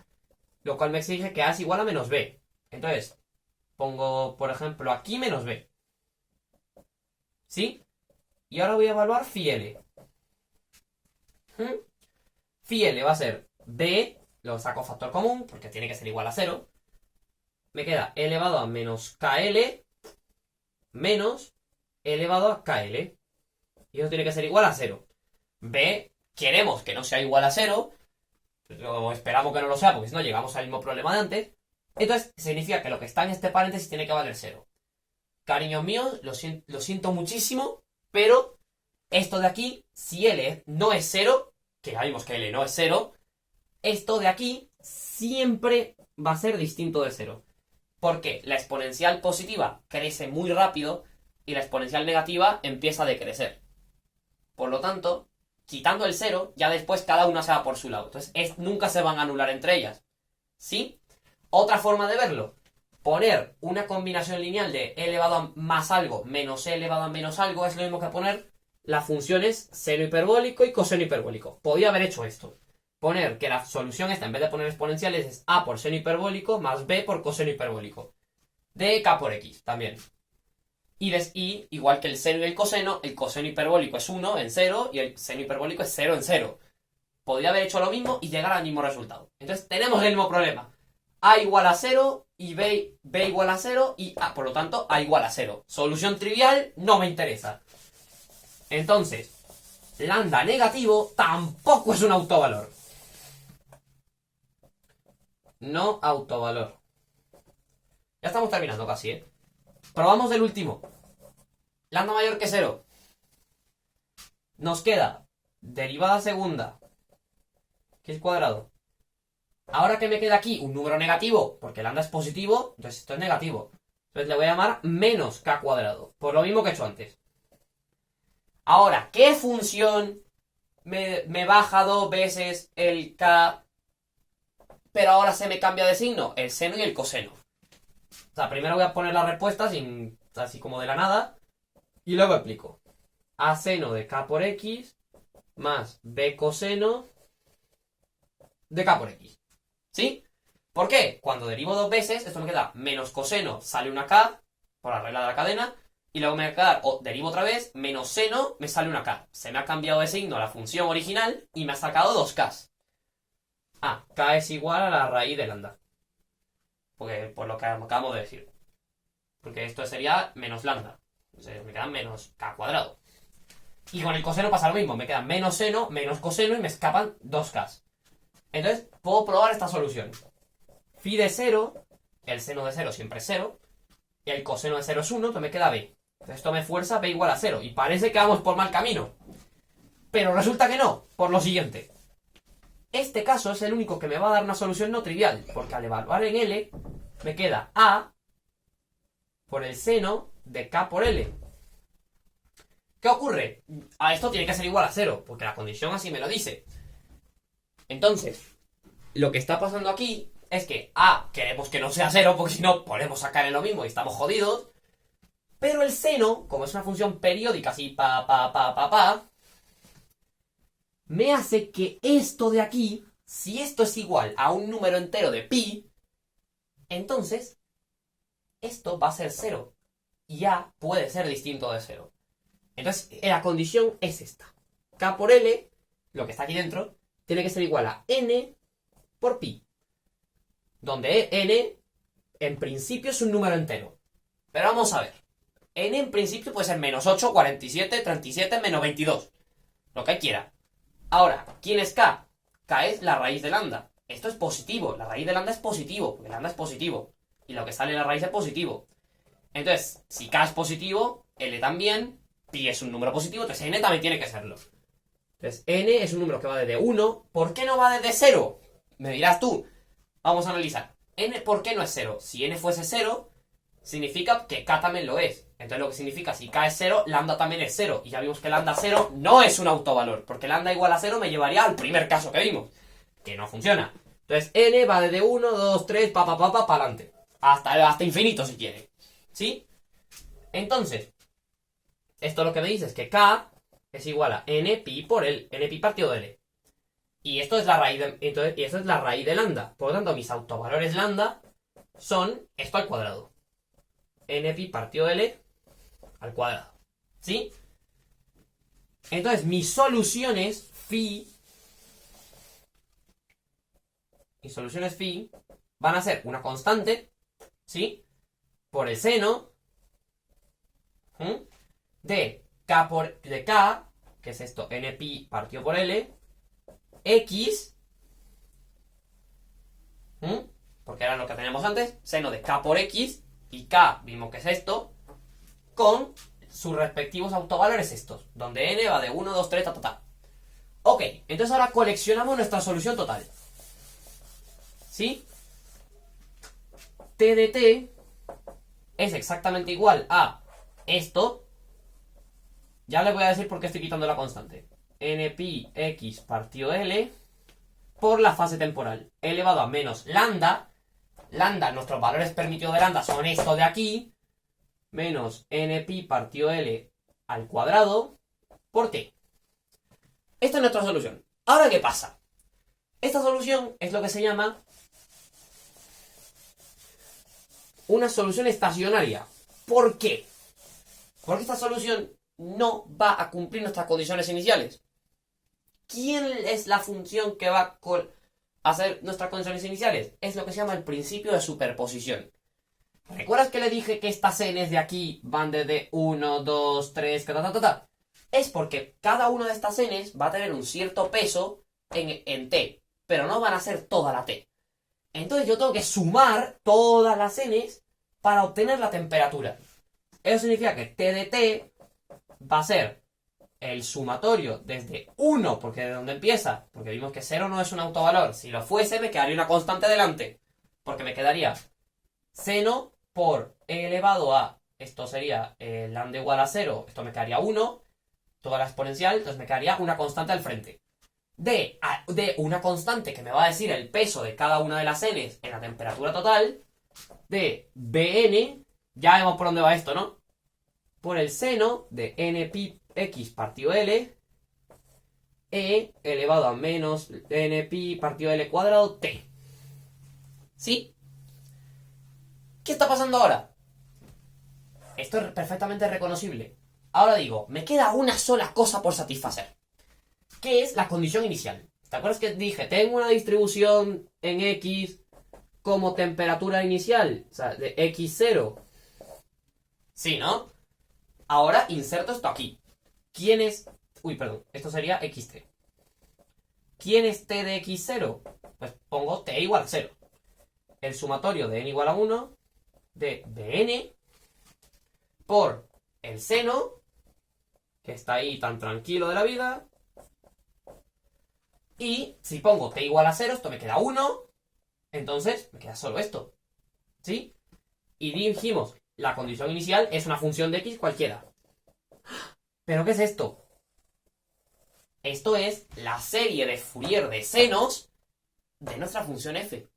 lo cual me exige que a es igual a menos b. Entonces, pongo, por ejemplo, aquí menos b. ¿Sí? Y ahora voy a evaluar phi l. Phi l va a ser b, lo saco factor común, porque tiene que ser igual a 0. Me queda elevado a menos kl menos elevado a kl. Y eso tiene que ser igual a 0. B, queremos que no sea igual a 0, pero esperamos que no lo sea, porque si no llegamos al mismo problema de antes. Entonces, significa que lo que está en este paréntesis tiene que valer 0. Cariños míos, lo siento muchísimo, pero esto de aquí, si L no es 0, que ya vimos que L no es 0, esto de aquí siempre va a ser distinto de 0. Porque la exponencial positiva crece muy rápido y la exponencial negativa empieza a decrecer. Por lo tanto, quitando el 0, ya después cada una se va por su lado. Entonces, nunca se van a anular entre ellas. ¿Sí? Otra forma de verlo. Poner una combinación lineal de e elevado a más algo menos e elevado a menos algo es lo mismo que poner las funciones seno hiperbólico y coseno hiperbólico. Podría haber hecho esto. Poner que la solución esta, en vez de poner exponenciales, es a por seno hiperbólico más b por coseno hiperbólico. De k por x también. Y igual que el seno y el coseno hiperbólico es 1 en 0 y el seno hiperbólico es 0 en 0. Podría haber hecho lo mismo y llegar al mismo resultado. Entonces tenemos el mismo problema. A igual a 0 y b igual a 0 y a, por lo tanto, a igual a 0. Solución trivial, no me interesa. Entonces, lambda negativo tampoco es un autovalor. No autovalor. Ya estamos terminando casi, ¿eh? Probamos el último. Lambda mayor que 0. Nos queda derivada segunda, que es cuadrado. Ahora que me queda aquí un número negativo, porque lambda es positivo, entonces esto es negativo. Entonces le voy a llamar menos k cuadrado, por lo mismo que he hecho antes. Ahora, ¿qué función me baja dos veces el k, pero ahora se me cambia de signo? El seno y el coseno. O sea, primero voy a poner la respuesta así como de la nada, y luego explico. A seno de k por x más b coseno de k por x. ¿Sí? ¿Por qué? Cuando derivo dos veces, esto me queda menos coseno, sale una k, por la regla de la cadena, y luego me va a quedar, derivo otra vez, menos seno, me sale una k. Se me ha cambiado de signo la función original y me ha sacado dos k's. Ah, k es igual a la raíz de lambda. Porque, por lo que acabamos de decir. Porque esto sería menos lambda. Entonces me queda menos k cuadrado. Y con el coseno pasa lo mismo. Me queda menos seno, menos coseno y me escapan dos k's. Entonces, puedo probar esta solución. Phi de 0, el seno de 0 siempre es 0, y el coseno de 0 es 1, entonces me queda b. Entonces esto me fuerza b igual a 0, y parece que vamos por mal camino. Pero resulta que no, por lo siguiente. Este caso es el único que me va a dar una solución no trivial, porque al evaluar en L, me queda a por el seno de k por L. ¿Qué ocurre? A esto tiene que ser igual a 0, porque la condición así me lo dice. Entonces, lo que está pasando aquí es que queremos que no sea 0, porque si no podemos sacar en lo mismo y estamos jodidos. Pero el seno, como es una función periódica así, me hace que esto de aquí, si esto es igual a un número entero de pi, entonces esto va a ser 0. Y ya puede ser distinto de 0. Entonces, la condición es esta. K por L, lo que está aquí dentro, tiene que ser igual a n por pi. Donde n, en principio, es un número entero. Pero vamos a ver. N, en principio, puede ser menos 8, 47, 37, menos 22. Lo que quiera. Ahora, ¿quién es K? K es la raíz de lambda. Esto es positivo. La raíz de lambda es positivo. Porque lambda es positivo. Y lo que sale en la raíz es positivo. Entonces, si K es positivo, L también, pi es un número positivo, entonces N también tiene que serlo. Entonces, N es un número que va desde 1. ¿Por qué no va desde 0? Me dirás tú. Vamos a analizar. N, ¿por qué no es 0? Si N fuese 0, significa que K también lo es. Entonces, lo que significa, si K es 0, lambda también es 0. Y ya vimos que lambda 0 no es un autovalor, porque lambda igual a 0 me llevaría al primer caso que vimos, que no funciona. Entonces, N va desde 1, 2, 3, para adelante. Hasta infinito si quiere. ¿Sí? Entonces, esto lo que me dice es que K es igual a n pi por L, n pi partido de L. Y esto es la raíz de lambda. Por lo tanto, mis autovalores lambda son esto al cuadrado. N pi partido de L al cuadrado. ¿Sí? Entonces, mis soluciones phi van a ser una constante, ¿sí? Por el seno de K, que es esto, n pi partido por L, X, porque era lo que teníamos antes, seno de K por X, y K, vimos que es esto, con sus respectivos autovalores estos, donde n va de 1, 2, 3, Ok, entonces ahora coleccionamos nuestra solución total. ¿Sí? T de T es exactamente igual a esto. Ya les voy a decir por qué estoy quitando la constante. N pi x partido L por la fase temporal elevado a menos lambda. Lambda, nuestros valores permitidos de lambda son esto de aquí, menos n pi partido L al cuadrado por t. Esta es nuestra solución. Ahora, ¿qué pasa? Esta solución es lo que se llama una solución estacionaria. ¿Por qué? Porque esta solución no va a cumplir nuestras condiciones iniciales. ¿Quién es la función que va a hacer nuestras condiciones iniciales? Es lo que se llama el principio de superposición. ¿Recuerdas que le dije que estas n's de aquí van desde 1, 2, 3, Es porque cada una de estas n's va a tener un cierto peso en t, pero no van a ser toda la t. Entonces yo tengo que sumar todas las n's para obtener la temperatura. Eso significa que t de t va a ser el sumatorio desde 1, porque de donde empieza, porque vimos que 0 no es un autovalor. Si lo fuese, me quedaría una constante delante, porque me quedaría seno por e elevado a, esto sería lambda igual a 0, esto me quedaría 1, toda la exponencial, entonces me quedaría una constante al frente. De una constante que me va a decir el peso de cada una de las n's en la temperatura total, de Bn, ya vemos por dónde va esto, ¿no? Por el seno de n pi x partido L, e elevado a menos n pi partido L cuadrado t. ¿Sí? ¿Qué está pasando ahora? Esto es perfectamente reconocible. Ahora digo, me queda una sola cosa por satisfacer, que es la condición inicial. ¿Te acuerdas que dije, tengo una distribución en X como temperatura inicial? O sea, de X0. Sí, ¿no? Ahora inserto esto aquí. ¿Quién es? Uy, perdón, esto sería xt. ¿Quién es t de x0? Pues pongo t igual a 0. El sumatorio de n igual a 1 de bn por el seno, que está ahí tan tranquilo de la vida. Y si pongo t igual a 0, esto me queda 1. Entonces me queda solo esto. ¿Sí? Y dijimos, la condición inicial es una función de x cualquiera. ¿Pero qué es esto? Esto es la serie de Fourier de senos de nuestra función f.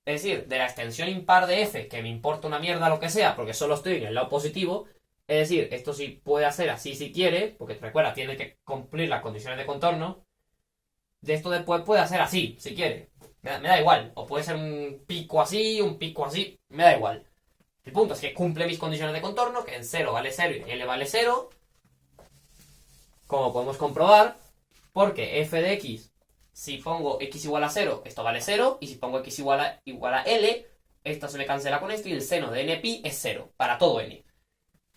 Es decir, de la extensión impar de f, que me importa una mierda lo que sea, porque solo estoy en el lado positivo. Es decir, esto sí puede hacer así si quiere, porque recuerda, tiene que cumplir las condiciones de contorno. De esto después puede hacer así, si quiere. Me da igual. O puede ser un pico así, me da igual. El punto es que cumple mis condiciones de contorno, que en 0 vale 0 y en L vale 0. Como podemos comprobar, porque f de x, si pongo x igual a 0, esto vale 0, y si pongo x igual a L, esto se me cancela con esto, y el seno de npi es 0, para todo n.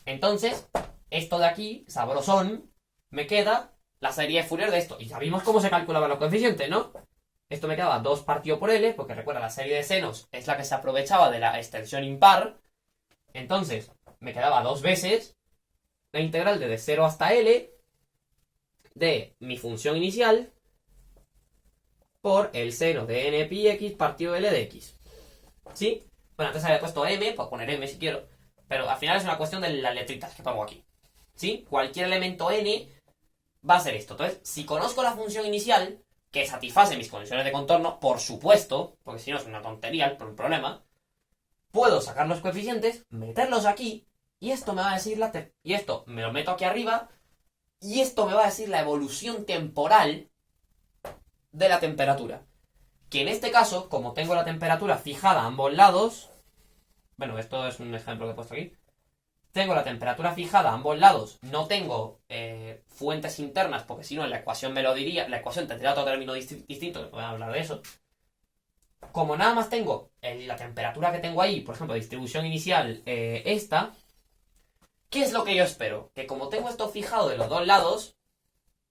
Entonces, esto de aquí, sabrosón, me queda la serie de Fourier de esto. Y ya vimos cómo se calculaban los coeficientes, ¿no? Esto me quedaba 2 partido por L, porque recuerda, la serie de senos es la que se aprovechaba de la extensión impar. Entonces, me quedaba 2 veces la integral de 0 hasta L de mi función inicial por el seno de n pi x partido L de x. ¿Sí? Bueno, antes había puesto m, puedo poner m si quiero, pero al final es una cuestión de las letritas que pongo aquí. ¿Sí? Cualquier elemento n va a ser esto. Entonces, si conozco la función inicial, que satisface mis condiciones de contorno, por supuesto, porque si no es una tontería el problema, puedo sacar los coeficientes, meterlos aquí, y esto me va a decir y esto me lo meto aquí arriba, y esto me va a decir la evolución temporal de la temperatura. Que en este caso, como tengo la temperatura fijada a ambos lados, bueno, esto es un ejemplo que he puesto aquí, tengo la temperatura fijada a ambos lados, no tengo fuentes internas, porque si no en la ecuación me lo diría, la ecuación tendría otro término distinto, que podemos hablar de eso. Como nada más tengo la temperatura que tengo ahí, por ejemplo, distribución inicial, esta, ¿qué es lo que yo espero? Que como tengo esto fijado de los dos lados,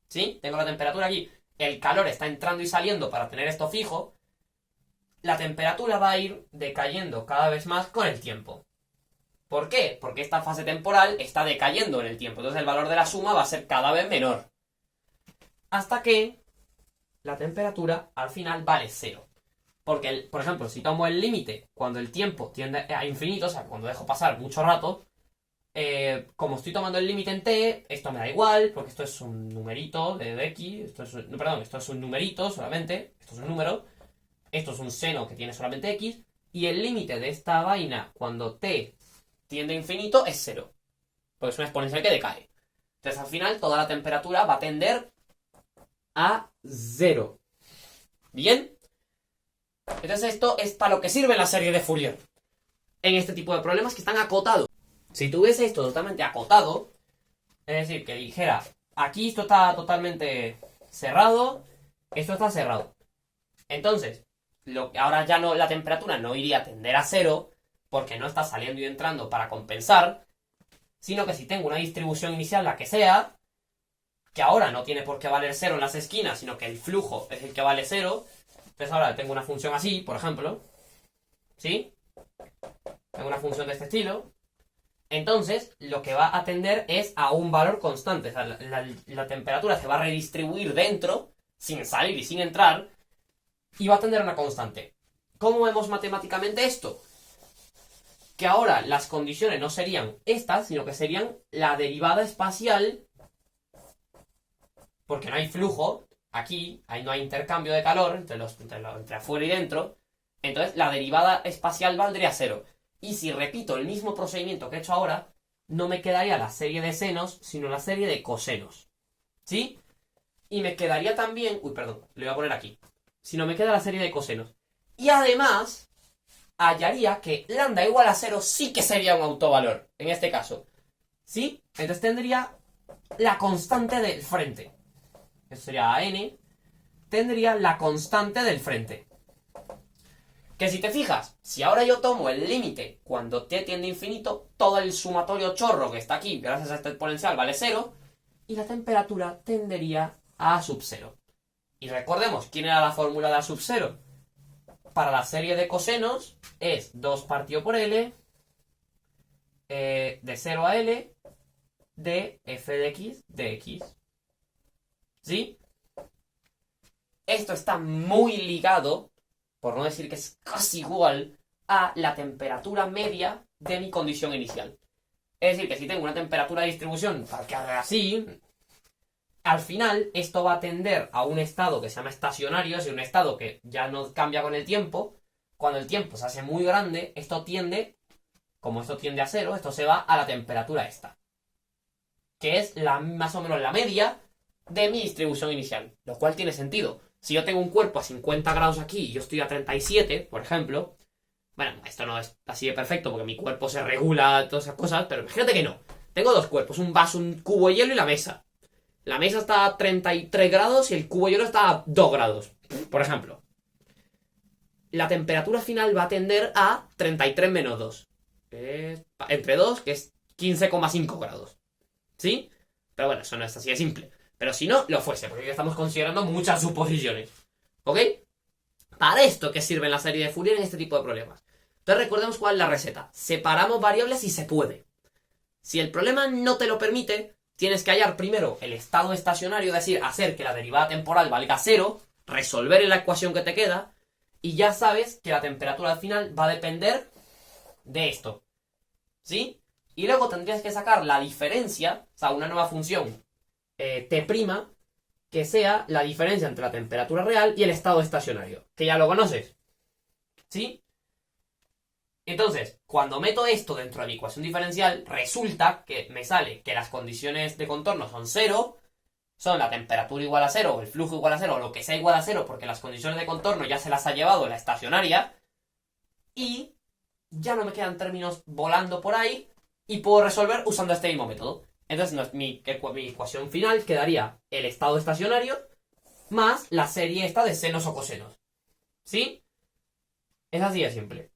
¿sí? Tengo la temperatura aquí, el calor está entrando y saliendo para tener esto fijo, la temperatura va a ir decayendo cada vez más con el tiempo. ¿Por qué? Porque esta fase temporal está decayendo en el tiempo, entonces el valor de la suma va a ser cada vez menor. Hasta que la temperatura al final vale 0. Porque, por ejemplo, si tomo el límite cuando el tiempo tiende a infinito, o sea, cuando dejo pasar mucho rato, como estoy tomando el límite en t, esto me da igual, porque esto es un numerito de x, esto es un numerito solamente, esto es un número, esto es un seno que tiene solamente x, y el límite de esta vaina cuando t tiende a infinito es 0, porque es una exponencial que decae. Entonces al final toda la temperatura va a tender a 0. ¿Bien? Entonces esto es para lo que sirve la serie de Fourier en este tipo de problemas que están acotados. Si tuviese esto totalmente acotado, es decir, que dijera, aquí esto está totalmente cerrado, esto está cerrado. Entonces, ahora ya no, la temperatura no iría a tender a 0, porque no está saliendo y entrando para compensar, sino que si tengo una distribución inicial, la que sea, que ahora no tiene por qué valer 0 en las esquinas, sino que el flujo es el que vale 0, entonces ahora tengo una función así, por ejemplo, ¿sí? Tengo una función de este estilo. Entonces, lo que va a tender es a un valor constante. O sea, la temperatura se va a redistribuir dentro, sin salir y sin entrar, y va a tender a una constante. ¿Cómo vemos matemáticamente esto? Que ahora las condiciones no serían estas, sino que serían la derivada espacial, porque no hay flujo. Aquí ahí no hay intercambio de calor entre afuera y dentro. Entonces la derivada espacial valdría 0. Y si repito el mismo procedimiento que he hecho ahora, no me quedaría la serie de senos, sino la serie de cosenos. ¿Sí? Y me quedaría también... Uy, perdón, le voy a poner aquí. Si no me queda la serie de cosenos. Y además, hallaría que lambda igual a 0 sí que sería un autovalor, en este caso. ¿Sí? Entonces tendría la constante del frente. Eso sería n. Tendría la constante del frente. Que si te fijas, si ahora yo tomo el límite cuando t tiende a infinito, todo el sumatorio chorro que está aquí, gracias a esta exponencial, vale 0, y la temperatura tendería a sub 0. Y recordemos, ¿quién era la fórmula de a sub 0? Para la serie de cosenos es 2 partido por L de 0 a L de f de x de x. ¿Sí? Esto está muy ligado, por no decir que es casi igual, a la temperatura media de mi condición inicial. Es decir, que si tengo una temperatura de distribución tal que haga así, al final esto va a tender a un estado que se llama estacionario, es decir, un estado que ya no cambia con el tiempo. Cuando el tiempo se hace muy grande, como esto tiende a cero, esto se va a la temperatura esta, que es más o menos la media de mi distribución inicial, lo cual tiene sentido. Si yo tengo un cuerpo a 50 grados aquí y yo estoy a 37, por ejemplo, bueno, esto no es así de perfecto porque mi cuerpo se regula, todas esas cosas, pero imagínate que no. Tengo dos cuerpos, un vaso, un cubo de hielo y la mesa. La mesa está a 33 grados y el cubo de hielo está a 2 grados, por ejemplo. La temperatura final va a tender a 33 menos 2. Entre 2, que es 15,5 grados. ¿Sí? Pero bueno, eso no es así de simple. Pero si no, lo fuese, porque ya estamos considerando muchas suposiciones. ¿Ok? Para esto que sirve la serie de Fourier en este tipo de problemas. Entonces recordemos cuál es la receta. Separamos variables si se puede. Si el problema no te lo permite, tienes que hallar primero el estado estacionario, es decir, hacer que la derivada temporal valga 0, resolver la ecuación que te queda, y ya sabes que la temperatura al final va a depender de esto. ¿Sí? Y luego tendrías que sacar la diferencia, o sea, una nueva función T', que sea la diferencia entre la temperatura real y el estado estacionario, que ya lo conoces. ¿Sí? Entonces, cuando meto esto dentro de mi ecuación diferencial, resulta que me sale que las condiciones de contorno son 0, son la temperatura igual a 0, o el flujo igual a 0, o lo que sea igual a 0, porque las condiciones de contorno ya se las ha llevado la estacionaria, y ya no me quedan términos volando por ahí, y puedo resolver usando este mismo método. Entonces mi ecuación final quedaría el estado estacionario más la serie esta de senos o cosenos. ¿Sí? Es así de simple.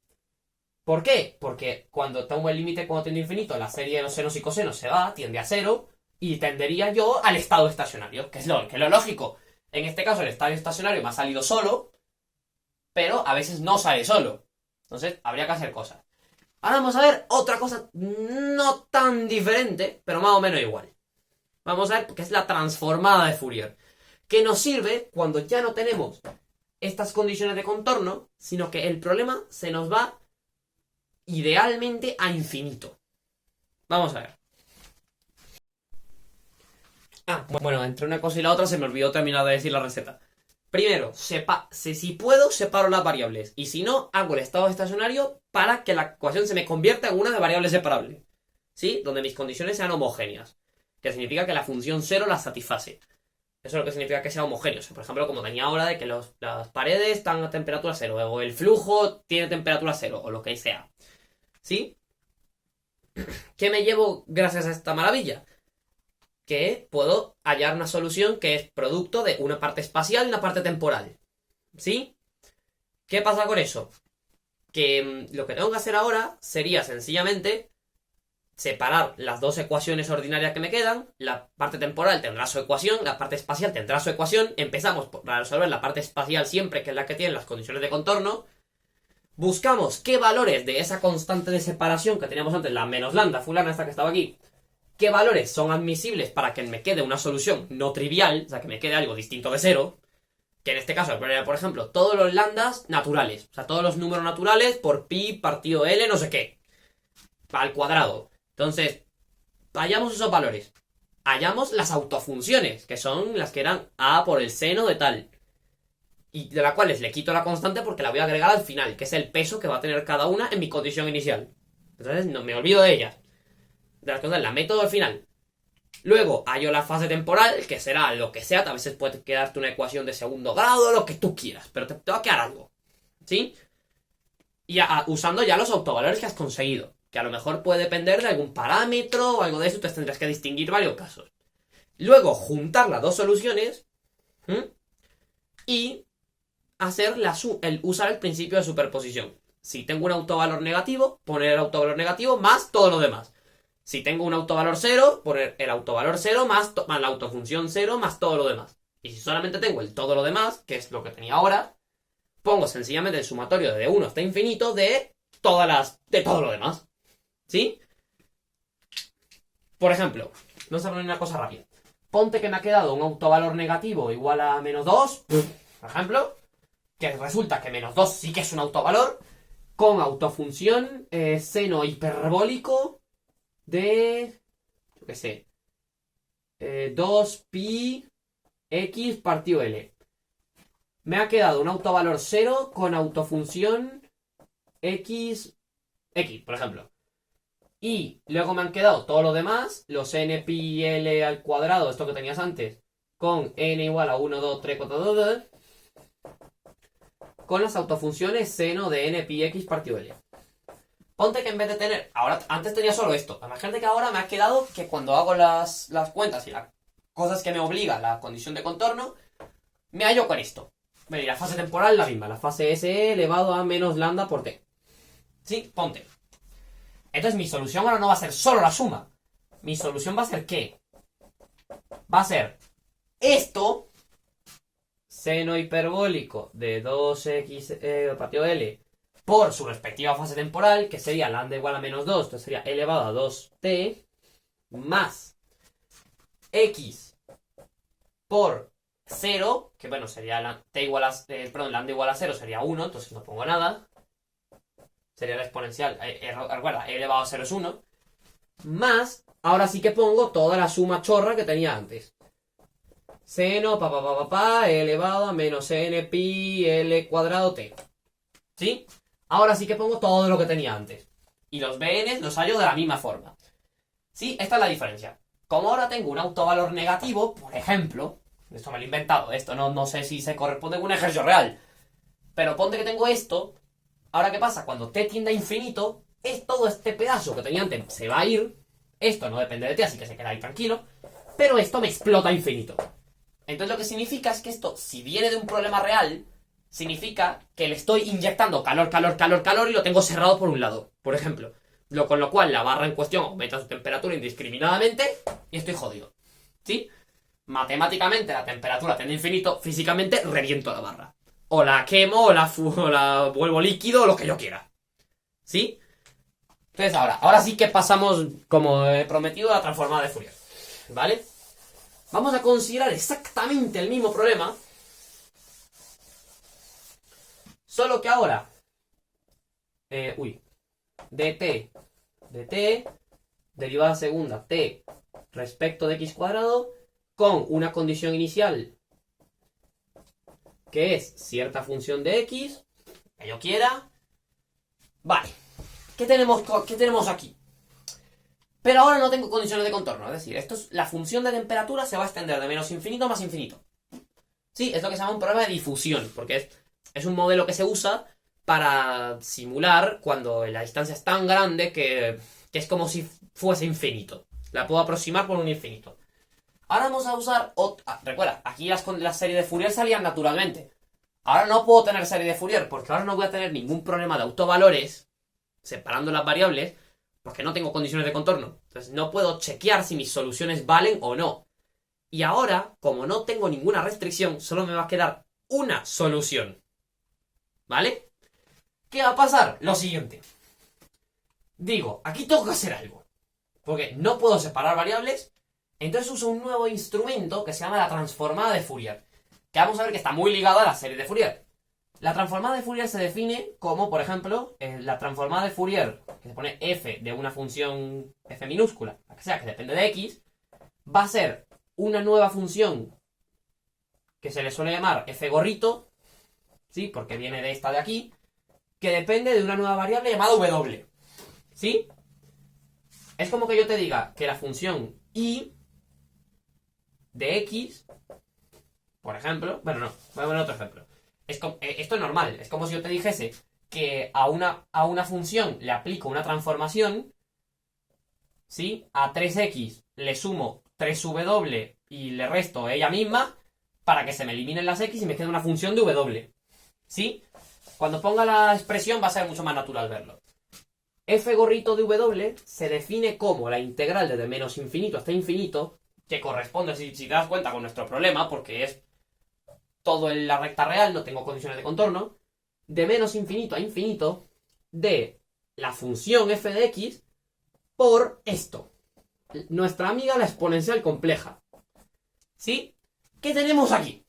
¿Por qué? Porque cuando tengo el límite cuando tiende a infinito, la serie de los senos y cosenos se va, tiende a 0, y tendería yo al estado estacionario, que es lo lógico. En este caso el estado estacionario me ha salido solo, pero a veces no sale solo. Entonces habría que hacer cosas. Ahora vamos a ver otra cosa no tan diferente, pero más o menos igual. Vamos a ver qué es la transformada de Fourier, que nos sirve cuando ya no tenemos estas condiciones de contorno, sino que el problema se nos va idealmente a infinito. Vamos a ver. Bueno, entre una cosa y la otra se me olvidó terminar de decir la receta. Primero, si puedo, separo las variables. Y si no, hago el estado estacionario para que la ecuación se me convierta en una de variables separables. ¿Sí? Donde mis condiciones sean homogéneas. Que significa que la función 0 las satisface. Eso es lo que significa que sea homogéneo. O sea, por ejemplo, como tenía ahora de que las paredes están a temperatura 0. O el flujo tiene temperatura 0. O lo que sea. ¿Sí? ¿Qué me llevo gracias a esta maravilla? Que puedo hallar una solución que es producto de una parte espacial y una parte temporal. ¿Sí? ¿Qué pasa con eso? Que lo que tengo que hacer ahora sería sencillamente separar las dos ecuaciones ordinarias que me quedan. La parte temporal tendrá su ecuación, la parte espacial tendrá su ecuación. Empezamos por resolver la parte espacial siempre, que es la que tiene las condiciones de contorno. Buscamos qué valores de esa constante de separación que teníamos antes, la menos lambda, fulana esta que estaba aquí, qué valores son admisibles para que me quede una solución no trivial, o sea, que me quede algo distinto de 0, que en este caso, por ejemplo, todos los lambdas naturales, o sea, todos los números naturales por pi partido L, no sé qué, al cuadrado. Entonces, hallamos esos valores. Hallamos las autofunciones, que son las que eran a por el seno de tal, y de las cuales le quito la constante porque la voy a agregar al final, que es el peso que va a tener cada una en mi condición inicial. Entonces, no me olvido de ellas. De las cosas, la meto al final. Luego hallo la fase temporal, que será lo que sea. A veces puede quedarte una ecuación de segundo grado, lo que tú quieras, pero te va a quedar algo. ¿Sí? Y usando ya los autovalores que has conseguido, que a lo mejor puede depender de algún parámetro o algo de eso, entonces tendrás que distinguir varios casos. Luego juntar las dos soluciones y hacer usar el principio de superposición. Si tengo un autovalor negativo, poner el autovalor negativo más todo lo demás. Si tengo un autovalor 0, poner el autovalor 0 más la autofunción 0 más todo lo demás. Y si solamente tengo el todo lo demás, que es lo que tenía ahora, pongo sencillamente el sumatorio de 1 hasta infinito de todo lo demás. ¿Sí? Por ejemplo, vamos a poner una cosa rápida. Ponte que me ha quedado un autovalor negativo igual a menos 2, por ejemplo, que resulta que menos 2 sí que es un autovalor, con autofunción seno hiperbólico de, yo qué sé, 2pi x partido L. Me ha quedado un autovalor 0 con autofunción x, por ejemplo. Y luego me han quedado todo lo demás, los n pi l al cuadrado, esto que tenías antes, con n igual a 1, 2, 3, 4, 2, 2, con las autofunciones seno de n pi x partido L. Ponte que en vez de tener... Ahora, antes tenía solo esto. Imagínate que ahora me ha quedado que cuando hago las cuentas y las cosas que me obliga la condición de contorno, me hallo con esto. Y la fase temporal la misma. La fase SE elevado a menos lambda por t. ¿Sí? Ponte. Entonces mi solución ahora no va a ser solo la suma. Mi solución va a ser ¿qué? Va a ser esto, seno hiperbólico de 2x partido L por su respectiva fase temporal, que sería lambda igual a menos 2, entonces sería elevado a 2t, más x por 0, que bueno, sería t igual a, lambda igual a 0 sería 1, entonces no pongo nada. Sería la exponencial, recuerda, e elevado a 0 es 1, más, ahora sí que pongo toda la suma chorra que tenía antes. Seno, elevado a menos n pi l cuadrado t. ¿Sí? Ahora sí que pongo todo lo que tenía antes. Y los bns los hallo de la misma forma. ¿Sí? Esta es la diferencia. Como ahora tengo un autovalor negativo, por ejemplo, esto me lo he inventado, esto no sé si se corresponde con un ejercicio real, pero ponte que tengo esto, ahora ¿qué pasa? Cuando t tiende a infinito, todo este pedazo que tenía antes se va a ir, esto no depende de t, así que se queda ahí tranquilo, pero esto me explota a infinito. Entonces lo que significa es que esto, si viene de un problema real, significa que le estoy inyectando calor y lo tengo cerrado por un lado, por ejemplo. Con lo cual la barra en cuestión aumenta su temperatura indiscriminadamente y estoy jodido. ¿Sí? Matemáticamente la temperatura tiende a infinito, físicamente reviento la barra. O la quemo, o la vuelvo líquido, o lo que yo quiera. ¿Sí? Entonces ahora sí que pasamos, como he prometido, a la transformada de Fourier. ¿Vale? Vamos a considerar exactamente el mismo problema, solo que ahora dt derivada segunda t respecto de x cuadrado con una condición inicial que es cierta función de x que yo quiera. Vale, ¿qué tenemos aquí? Pero ahora no tengo condiciones de contorno, es decir, la función de temperatura se va a extender de menos infinito a más infinito. Sí, es lo que se llama un problema de difusión, porque es un modelo que se usa para simular cuando la distancia es tan grande que es como si fuese infinito. La puedo aproximar por un infinito. Ahora vamos a usar recuerda, aquí las series de Fourier salían naturalmente. Ahora no puedo tener serie de Fourier porque ahora no voy a tener ningún problema de autovalores separando las variables porque no tengo condiciones de contorno. Entonces no puedo chequear si mis soluciones valen o no. Y ahora, como no tengo ninguna restricción, solo me va a quedar una solución. ¿Vale? ¿Qué va a pasar? Lo siguiente. Digo, aquí tengo que hacer algo. Porque no puedo separar variables. Entonces uso un nuevo instrumento que se llama la transformada de Fourier. Que vamos a ver que está muy ligada a la serie de Fourier. La transformada de Fourier se define como, por ejemplo, la transformada de Fourier, que se pone f de una función f minúscula, la que sea, que depende de x, va a ser una nueva función que se le suele llamar f gorrito, ¿sí? Porque viene de esta de aquí, que depende de una nueva variable llamada w, ¿sí? Es como que yo te diga que la función y de x, por ejemplo, bueno, no, voy a poner otro ejemplo. Esto es normal, es como si yo te dijese que a una función le aplico una transformación, ¿sí? A 3x le sumo 3w y le resto ella misma para que se me eliminen las x y me quede una función de w, ¿sí? Cuando ponga la expresión va a ser mucho más natural verlo. F gorrito de w se define como la integral desde menos infinito hasta infinito, que corresponde, si te das cuenta, con nuestro problema, porque es todo en la recta real, no tengo condiciones de contorno, de menos infinito a infinito, de la función f de x por esto. Nuestra amiga la exponencial compleja. ¿Sí? ¿Qué tenemos aquí?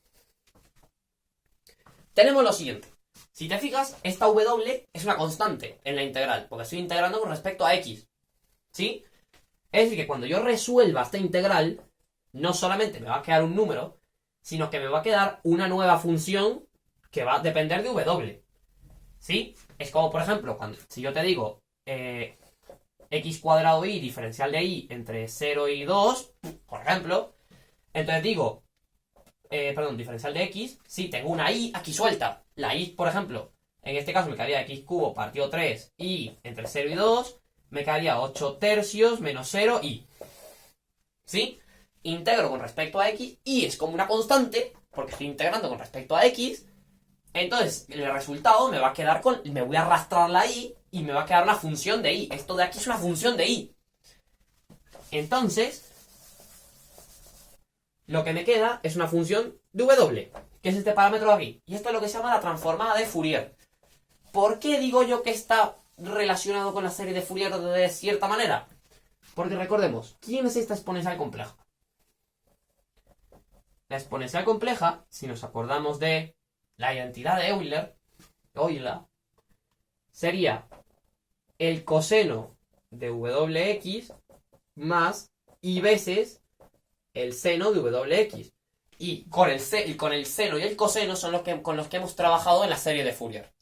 Tenemos lo siguiente. Si te fijas, esta w es una constante en la integral, porque estoy integrando con respecto a x. ¿Sí? Es decir, que cuando yo resuelva esta integral, no solamente me va a quedar un número, sino que me va a quedar una nueva función que va a depender de W. ¿Sí? Es como, por ejemplo, si yo te digo x cuadrado y diferencial de y entre 0 y 2, por ejemplo, entonces digo, perdón, diferencial de x, sí, tengo una y aquí suelta. La y, por ejemplo, en este caso me quedaría x cubo partido 3 y entre 0 y 2, me quedaría 8 tercios menos 0 y. ¿Sí? Integro con respecto a x y es como una constante, porque estoy integrando con respecto a x. Entonces, el resultado me va a quedar con... Me voy a arrastrar la y me va a quedar una función de y. Esto de aquí es una función de y. Entonces, lo que me queda es una función de w, que es este parámetro de aquí. Y esto es lo que se llama la transformada de Fourier. ¿Por qué digo yo que está relacionado con la serie de Fourier de cierta manera? Porque recordemos, ¿quién es esta exponencial compleja? La exponencial compleja, si nos acordamos de la identidad de Euler, sería el coseno de wx más y veces el seno de wx. Y con el seno y el coseno son con los que hemos trabajado en la serie de Fourier.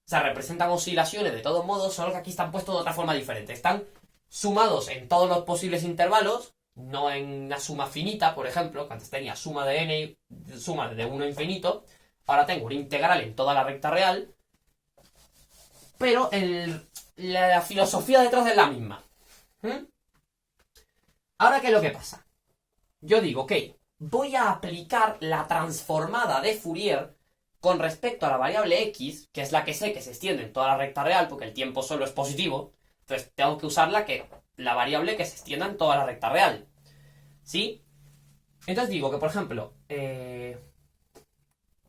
O sea, representan oscilaciones de todos modos, solo que aquí están puestos de otra forma diferente. Están sumados en todos los posibles intervalos, no en una suma finita, por ejemplo, que antes tenía suma de n, suma de 1 a infinito. Ahora tengo una integral en toda la recta real, pero la filosofía detrás es la misma. Ahora, ¿qué es lo que pasa? Yo digo, ok, voy a aplicar la transformada de Fourier con respecto a la variable x, que es la que sé que se extiende en toda la recta real, porque el tiempo solo es positivo. Entonces tengo que usar la variable que se extienda en toda la recta real. ¿Sí? Entonces digo que, por ejemplo,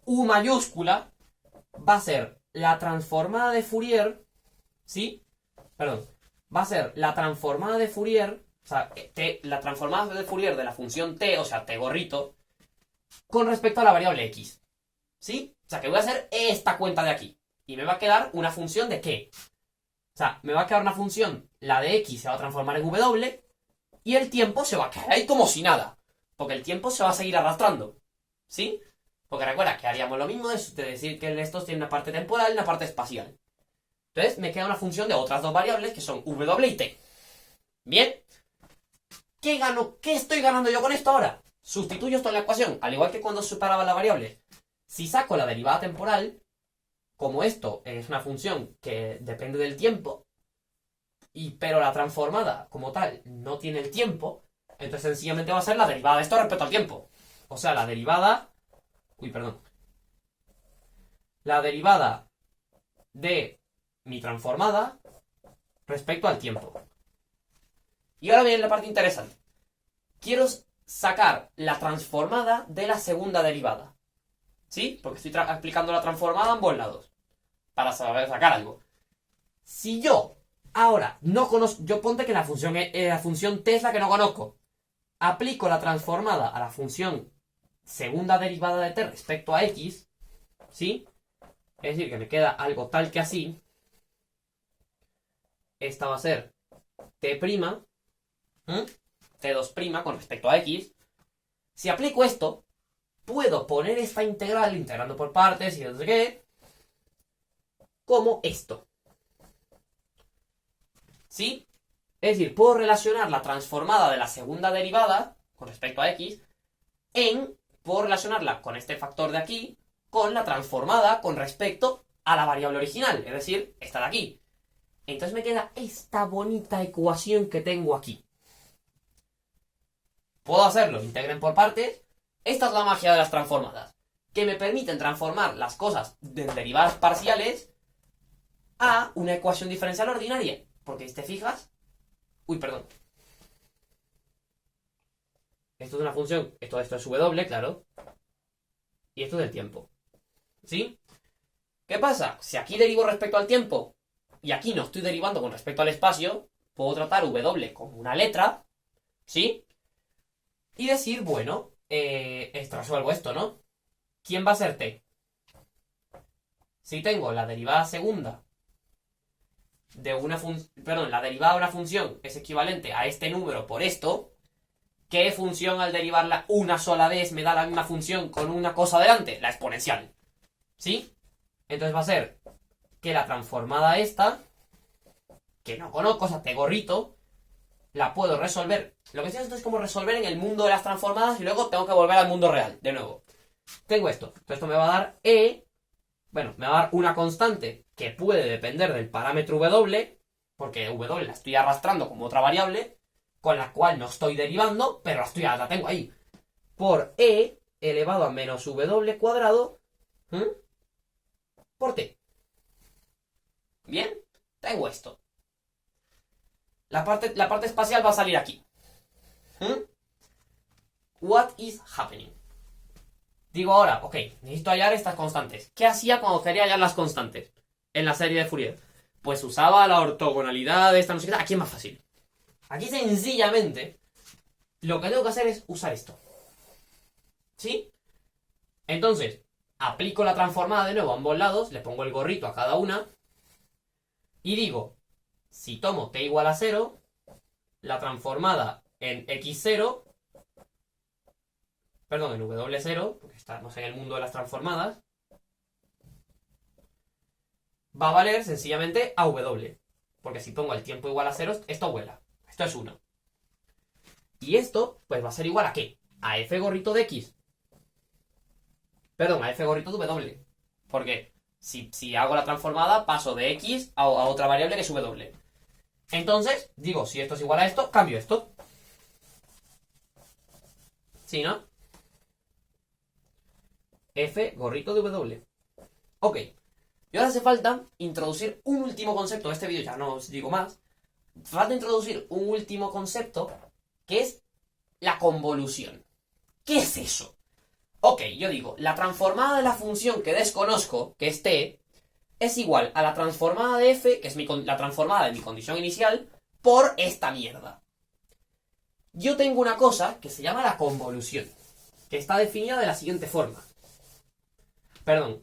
U mayúscula va a ser la transformada de Fourier, ¿sí? Perdón, va a ser la transformada de Fourier, o sea, la transformada de Fourier de la función t, o sea, t gorrito, con respecto a la variable x, ¿sí? O sea, que voy a hacer esta cuenta de aquí, y me va a quedar una función de qué. O sea, me va a quedar una función, la de x se va a transformar en w, y el tiempo se va a quedar ahí como si nada, porque el tiempo se va a seguir arrastrando, ¿sí? Porque recuerda que haríamos lo mismo de decir que estos tienen una parte temporal y una parte espacial. Entonces me queda una función de otras dos variables que son w y t. Bien. ¿Qué gano? ¿Qué estoy ganando yo con esto ahora? Sustituyo esto en la ecuación, al igual que cuando separaba la variable. Si saco la derivada temporal, como esto es una función que depende del tiempo, pero la transformada como tal no tiene el tiempo, entonces sencillamente va a ser la derivada de esto respecto al tiempo. O sea, la derivada... La derivada de mi transformada respecto al tiempo. Y ahora viene la parte interesante. Quiero sacar la transformada de la segunda derivada. ¿Sí? Porque estoy aplicando la transformada a ambos lados. Para saber sacar algo. Si yo ahora no conozco... Yo ponte que la función t es la que no conozco. Aplico la transformada a la función segunda derivada de t respecto a x. ¿Sí? Es decir, que me queda algo tal que así. Esta va a ser t', t2' con respecto a x. Si aplico esto, puedo poner esta integral, integrando por partes y no sé qué, como esto. ¿Sí? Es decir, puedo relacionar la transformada de la segunda derivada con respecto a x puedo relacionarla con este factor de aquí con la transformada con respecto a la variable original, es decir, esta de aquí. Entonces me queda esta bonita ecuación que tengo aquí. Puedo hacerlo, integren por partes. Esta es la magia de las transformadas, que me permiten transformar las cosas de derivadas parciales a una ecuación diferencial ordinaria. Porque si te fijas... Esto es una función, esto es w, claro. Y esto es el tiempo. ¿Sí? ¿Qué pasa? Si aquí derivo respecto al tiempo y aquí no estoy derivando con respecto al espacio, puedo tratar w como una letra, ¿sí? Y decir, bueno, resuelvo esto, ¿no? ¿Quién va a ser t? Si tengo la derivada segunda la derivada de una función es equivalente a este número por esto, ¿qué función al derivarla una sola vez me da la misma función con una cosa delante? La exponencial. ¿Sí? Entonces va a ser que la transformada esta, que no conozco, o sea, te gorrito, la puedo resolver. Lo que estoy haciendo es como resolver en el mundo de las transformadas y luego tengo que volver al mundo real, de nuevo. Tengo esto. Entonces esto me va a dar me va a dar una constante que puede depender del parámetro W, porque W la estoy arrastrando como otra variable, con la cual no estoy derivando, pero la tengo ahí. Por E elevado a menos W cuadrado por T. Bien, tengo esto. La parte espacial va a salir aquí. What is happening? Digo ahora, ok, necesito hallar estas constantes. ¿Qué hacía cuando quería hallar las constantes en la serie de Fourier? Pues usaba la ortogonalidad de esta, no sé qué. Aquí es más fácil. Aquí sencillamente lo que tengo que hacer es usar esto. ¿Sí? Entonces, aplico la transformada de nuevo a ambos lados, le pongo el gorrito a cada una y digo, si tomo t igual a 0, la transformada en x0, perdón, en w0, porque estamos en el mundo de las transformadas, va a valer sencillamente a w. Porque si pongo el tiempo igual a 0, esto vuela. Esto es 1. Y esto, pues va a ser igual a ¿qué? A f gorrito de x. Perdón, a f gorrito de w. Porque si hago la transformada, paso de x a otra variable que es w. Entonces, digo, si esto es igual a esto, cambio esto. ¿Sí, no? F gorrito de W. Ok. Y ahora hace falta introducir un último concepto. Este vídeo ya no os digo más. Falta introducir un último concepto que es la convolución. ¿Qué es eso? Ok, yo digo, la transformada de la función que desconozco, que es t, es igual a la transformada de f, que es la transformada de mi condición inicial, por esta mierda. Yo tengo una cosa que se llama la convolución, que está definida de la siguiente forma. Perdón,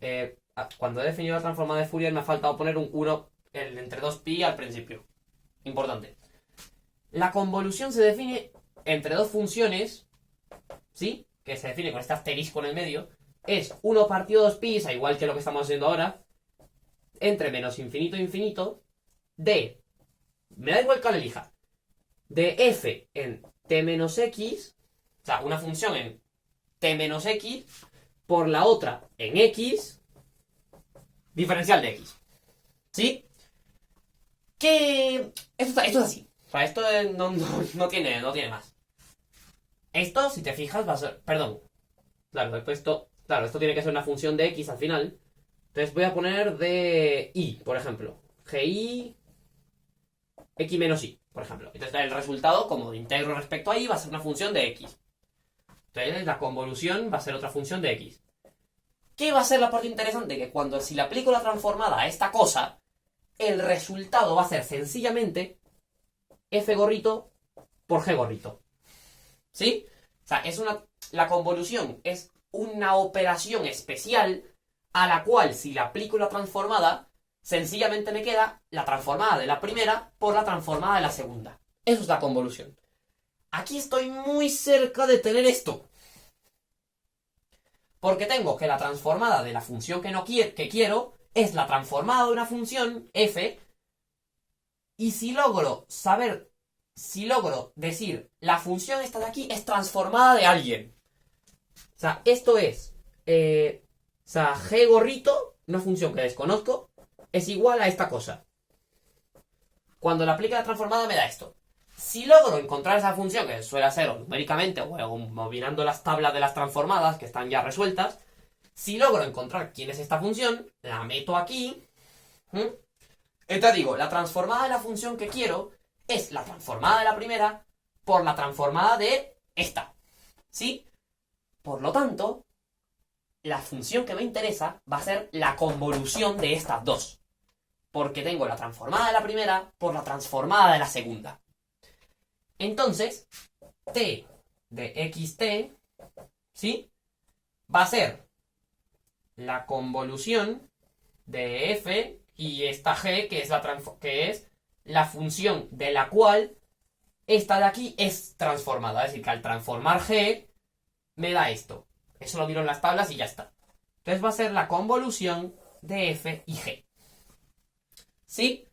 cuando he definido la transformada de Fourier me ha faltado poner un 1 entre 2pi al principio. Importante. La convolución se define entre dos funciones, ¿sí? Que se define con este asterisco en el medio. Es 1 partido 2pi, a igual que lo que estamos haciendo ahora, entre menos infinito e infinito, de, me da igual cuál elija, de f en t menos x, o sea, una función en t menos x, por la otra en x, diferencial de x. ¿Sí? Que esto es así. O sea, esto no tiene más. Esto, si te fijas, va a ser... Perdón. Claro, esto tiene que ser una función de x al final. Entonces voy a poner de y, por ejemplo. gi x menos y, por ejemplo. Entonces el resultado, como integro respecto a y, va a ser una función de x. Entonces la convolución va a ser otra función de x. ¿Qué va a ser la parte interesante? Que si le aplico la transformada a esta cosa, el resultado va a ser sencillamente f gorrito por g gorrito. ¿Sí? O sea, la convolución es una operación especial a la cual si le aplico la transformada, sencillamente me queda la transformada de la primera por la transformada de la segunda. Eso es la convolución. Aquí estoy muy cerca de tener esto. Porque tengo que la transformada de la función que quiero es la transformada de una función f. Y si logro decir la función esta de aquí es transformada de alguien. O sea, esto es... g gorrito, una función que desconozco, es igual a esta cosa. Cuando le aplique la transformada me da esto. Si logro encontrar esa función, que suele ser o numéricamente o mirando las tablas de las transformadas que están ya resueltas, si logro encontrar quién es esta función, la meto aquí. Entonces digo, la transformada de la función que quiero es la transformada de la primera por la transformada de esta. ¿Sí? Por lo tanto, la función que me interesa va a ser la convolución de estas dos. Porque tengo la transformada de la primera por la transformada de la segunda. Entonces, t de xt, ¿sí? Va a ser la convolución de f y esta g, que es la función de la cual esta de aquí es transformada. Es decir, que al transformar g, me da esto. Eso lo miro en las tablas y ya está. Entonces va a ser la convolución de f y g. ¿Sí?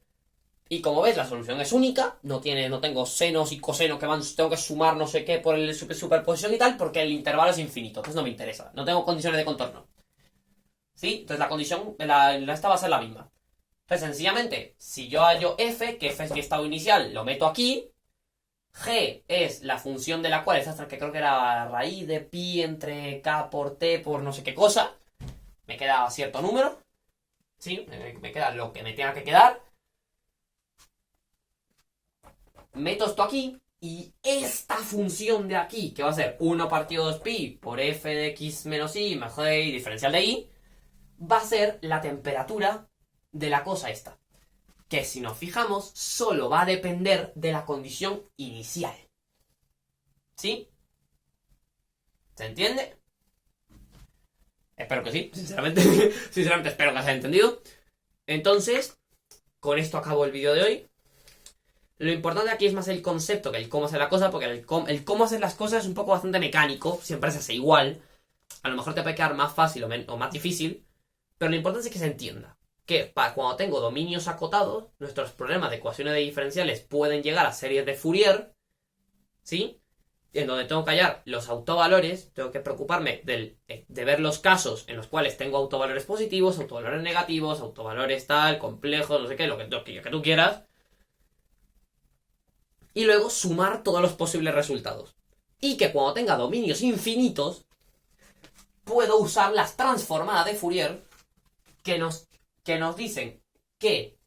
Y como ves, la solución es única. No tengo senos y cosenos que tengo que sumar no sé qué por el superposición y tal, porque el intervalo es infinito. Entonces no me interesa. No tengo condiciones de contorno. ¿Sí? Entonces la condición de esta va a ser la misma. Entonces, sencillamente, si yo hallo f, que f es mi estado inicial, lo meto aquí. G es la función de la cual, esta que creo que era raíz de pi entre k por t por no sé qué cosa. Me queda cierto número. ¿Sí? Me queda lo que me tenga que quedar. Meto esto aquí. Y esta función de aquí, que va a ser 1 partido 2pi por f de x menos y más g y diferencial de y, va a ser la temperatura de la cosa esta. Que si nos fijamos, solo va a depender de la condición inicial. ¿Sí? ¿Se entiende? Espero que sí, sinceramente. Sinceramente espero que se haya entendido. Entonces, con esto acabo el vídeo de hoy. Lo importante aquí es más el concepto que el cómo hacer la cosa, porque el cómo hacer las cosas es un poco bastante mecánico, siempre se hace igual. A lo mejor te puede quedar más fácil o más difícil, pero lo importante es que se entienda que cuando tengo dominios acotados, nuestros problemas de ecuaciones de diferenciales pueden llegar a series de Fourier, ¿sí? En donde tengo que hallar los autovalores, tengo que preocuparme de ver los casos en los cuales tengo autovalores positivos, autovalores negativos, autovalores tal, complejos, no sé qué, lo que tú quieras. Y luego sumar todos los posibles resultados. Y que cuando tenga dominios infinitos, puedo usar las transformadas de Fourier que nos dicen que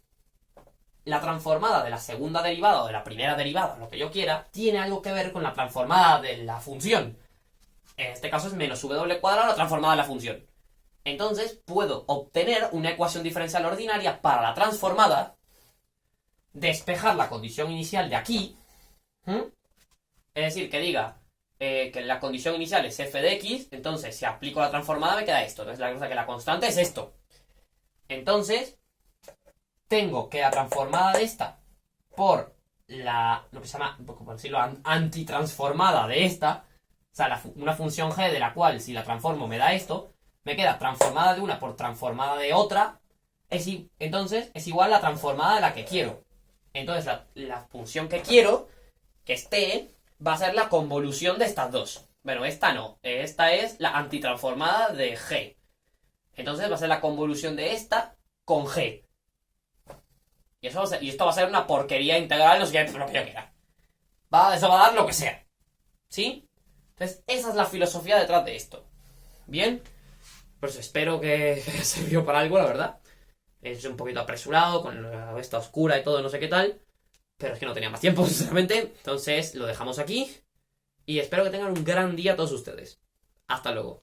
la transformada de la segunda derivada o de la primera derivada, lo que yo quiera, tiene algo que ver con la transformada de la función. En este caso es menos w cuadrado la transformada de la función. Entonces puedo obtener una ecuación diferencial ordinaria para la transformada, despejar la condición inicial de aquí, es decir, que diga que la condición inicial es f de x, entonces si aplico la transformada me queda esto. Entonces la cosa que la constante es esto. Entonces, tengo que la transformada de esta por lo que se llama, por decirlo, antitransformada de esta, o sea, una función g de la cual si la transformo me da esto, me queda transformada de una por transformada de otra, entonces es igual a la transformada de la que quiero. Entonces la función que quiero, que esté, va a ser la convolución de estas dos. Bueno, esta no, esta es la antitransformada de g. Entonces va a ser la convolución de esta con g. Y esto va a ser una porquería integral, no sé qué, lo que yo quiera. Eso va a dar lo que sea. ¿Sí? Entonces, esa es la filosofía detrás de esto. Bien. Pues espero que haya servido para algo, la verdad. Es un poquito apresurado, con esta oscura y todo, no sé qué tal. Pero es que no tenía más tiempo, sinceramente. Entonces, lo dejamos aquí. Y espero que tengan un gran día todos ustedes. Hasta luego.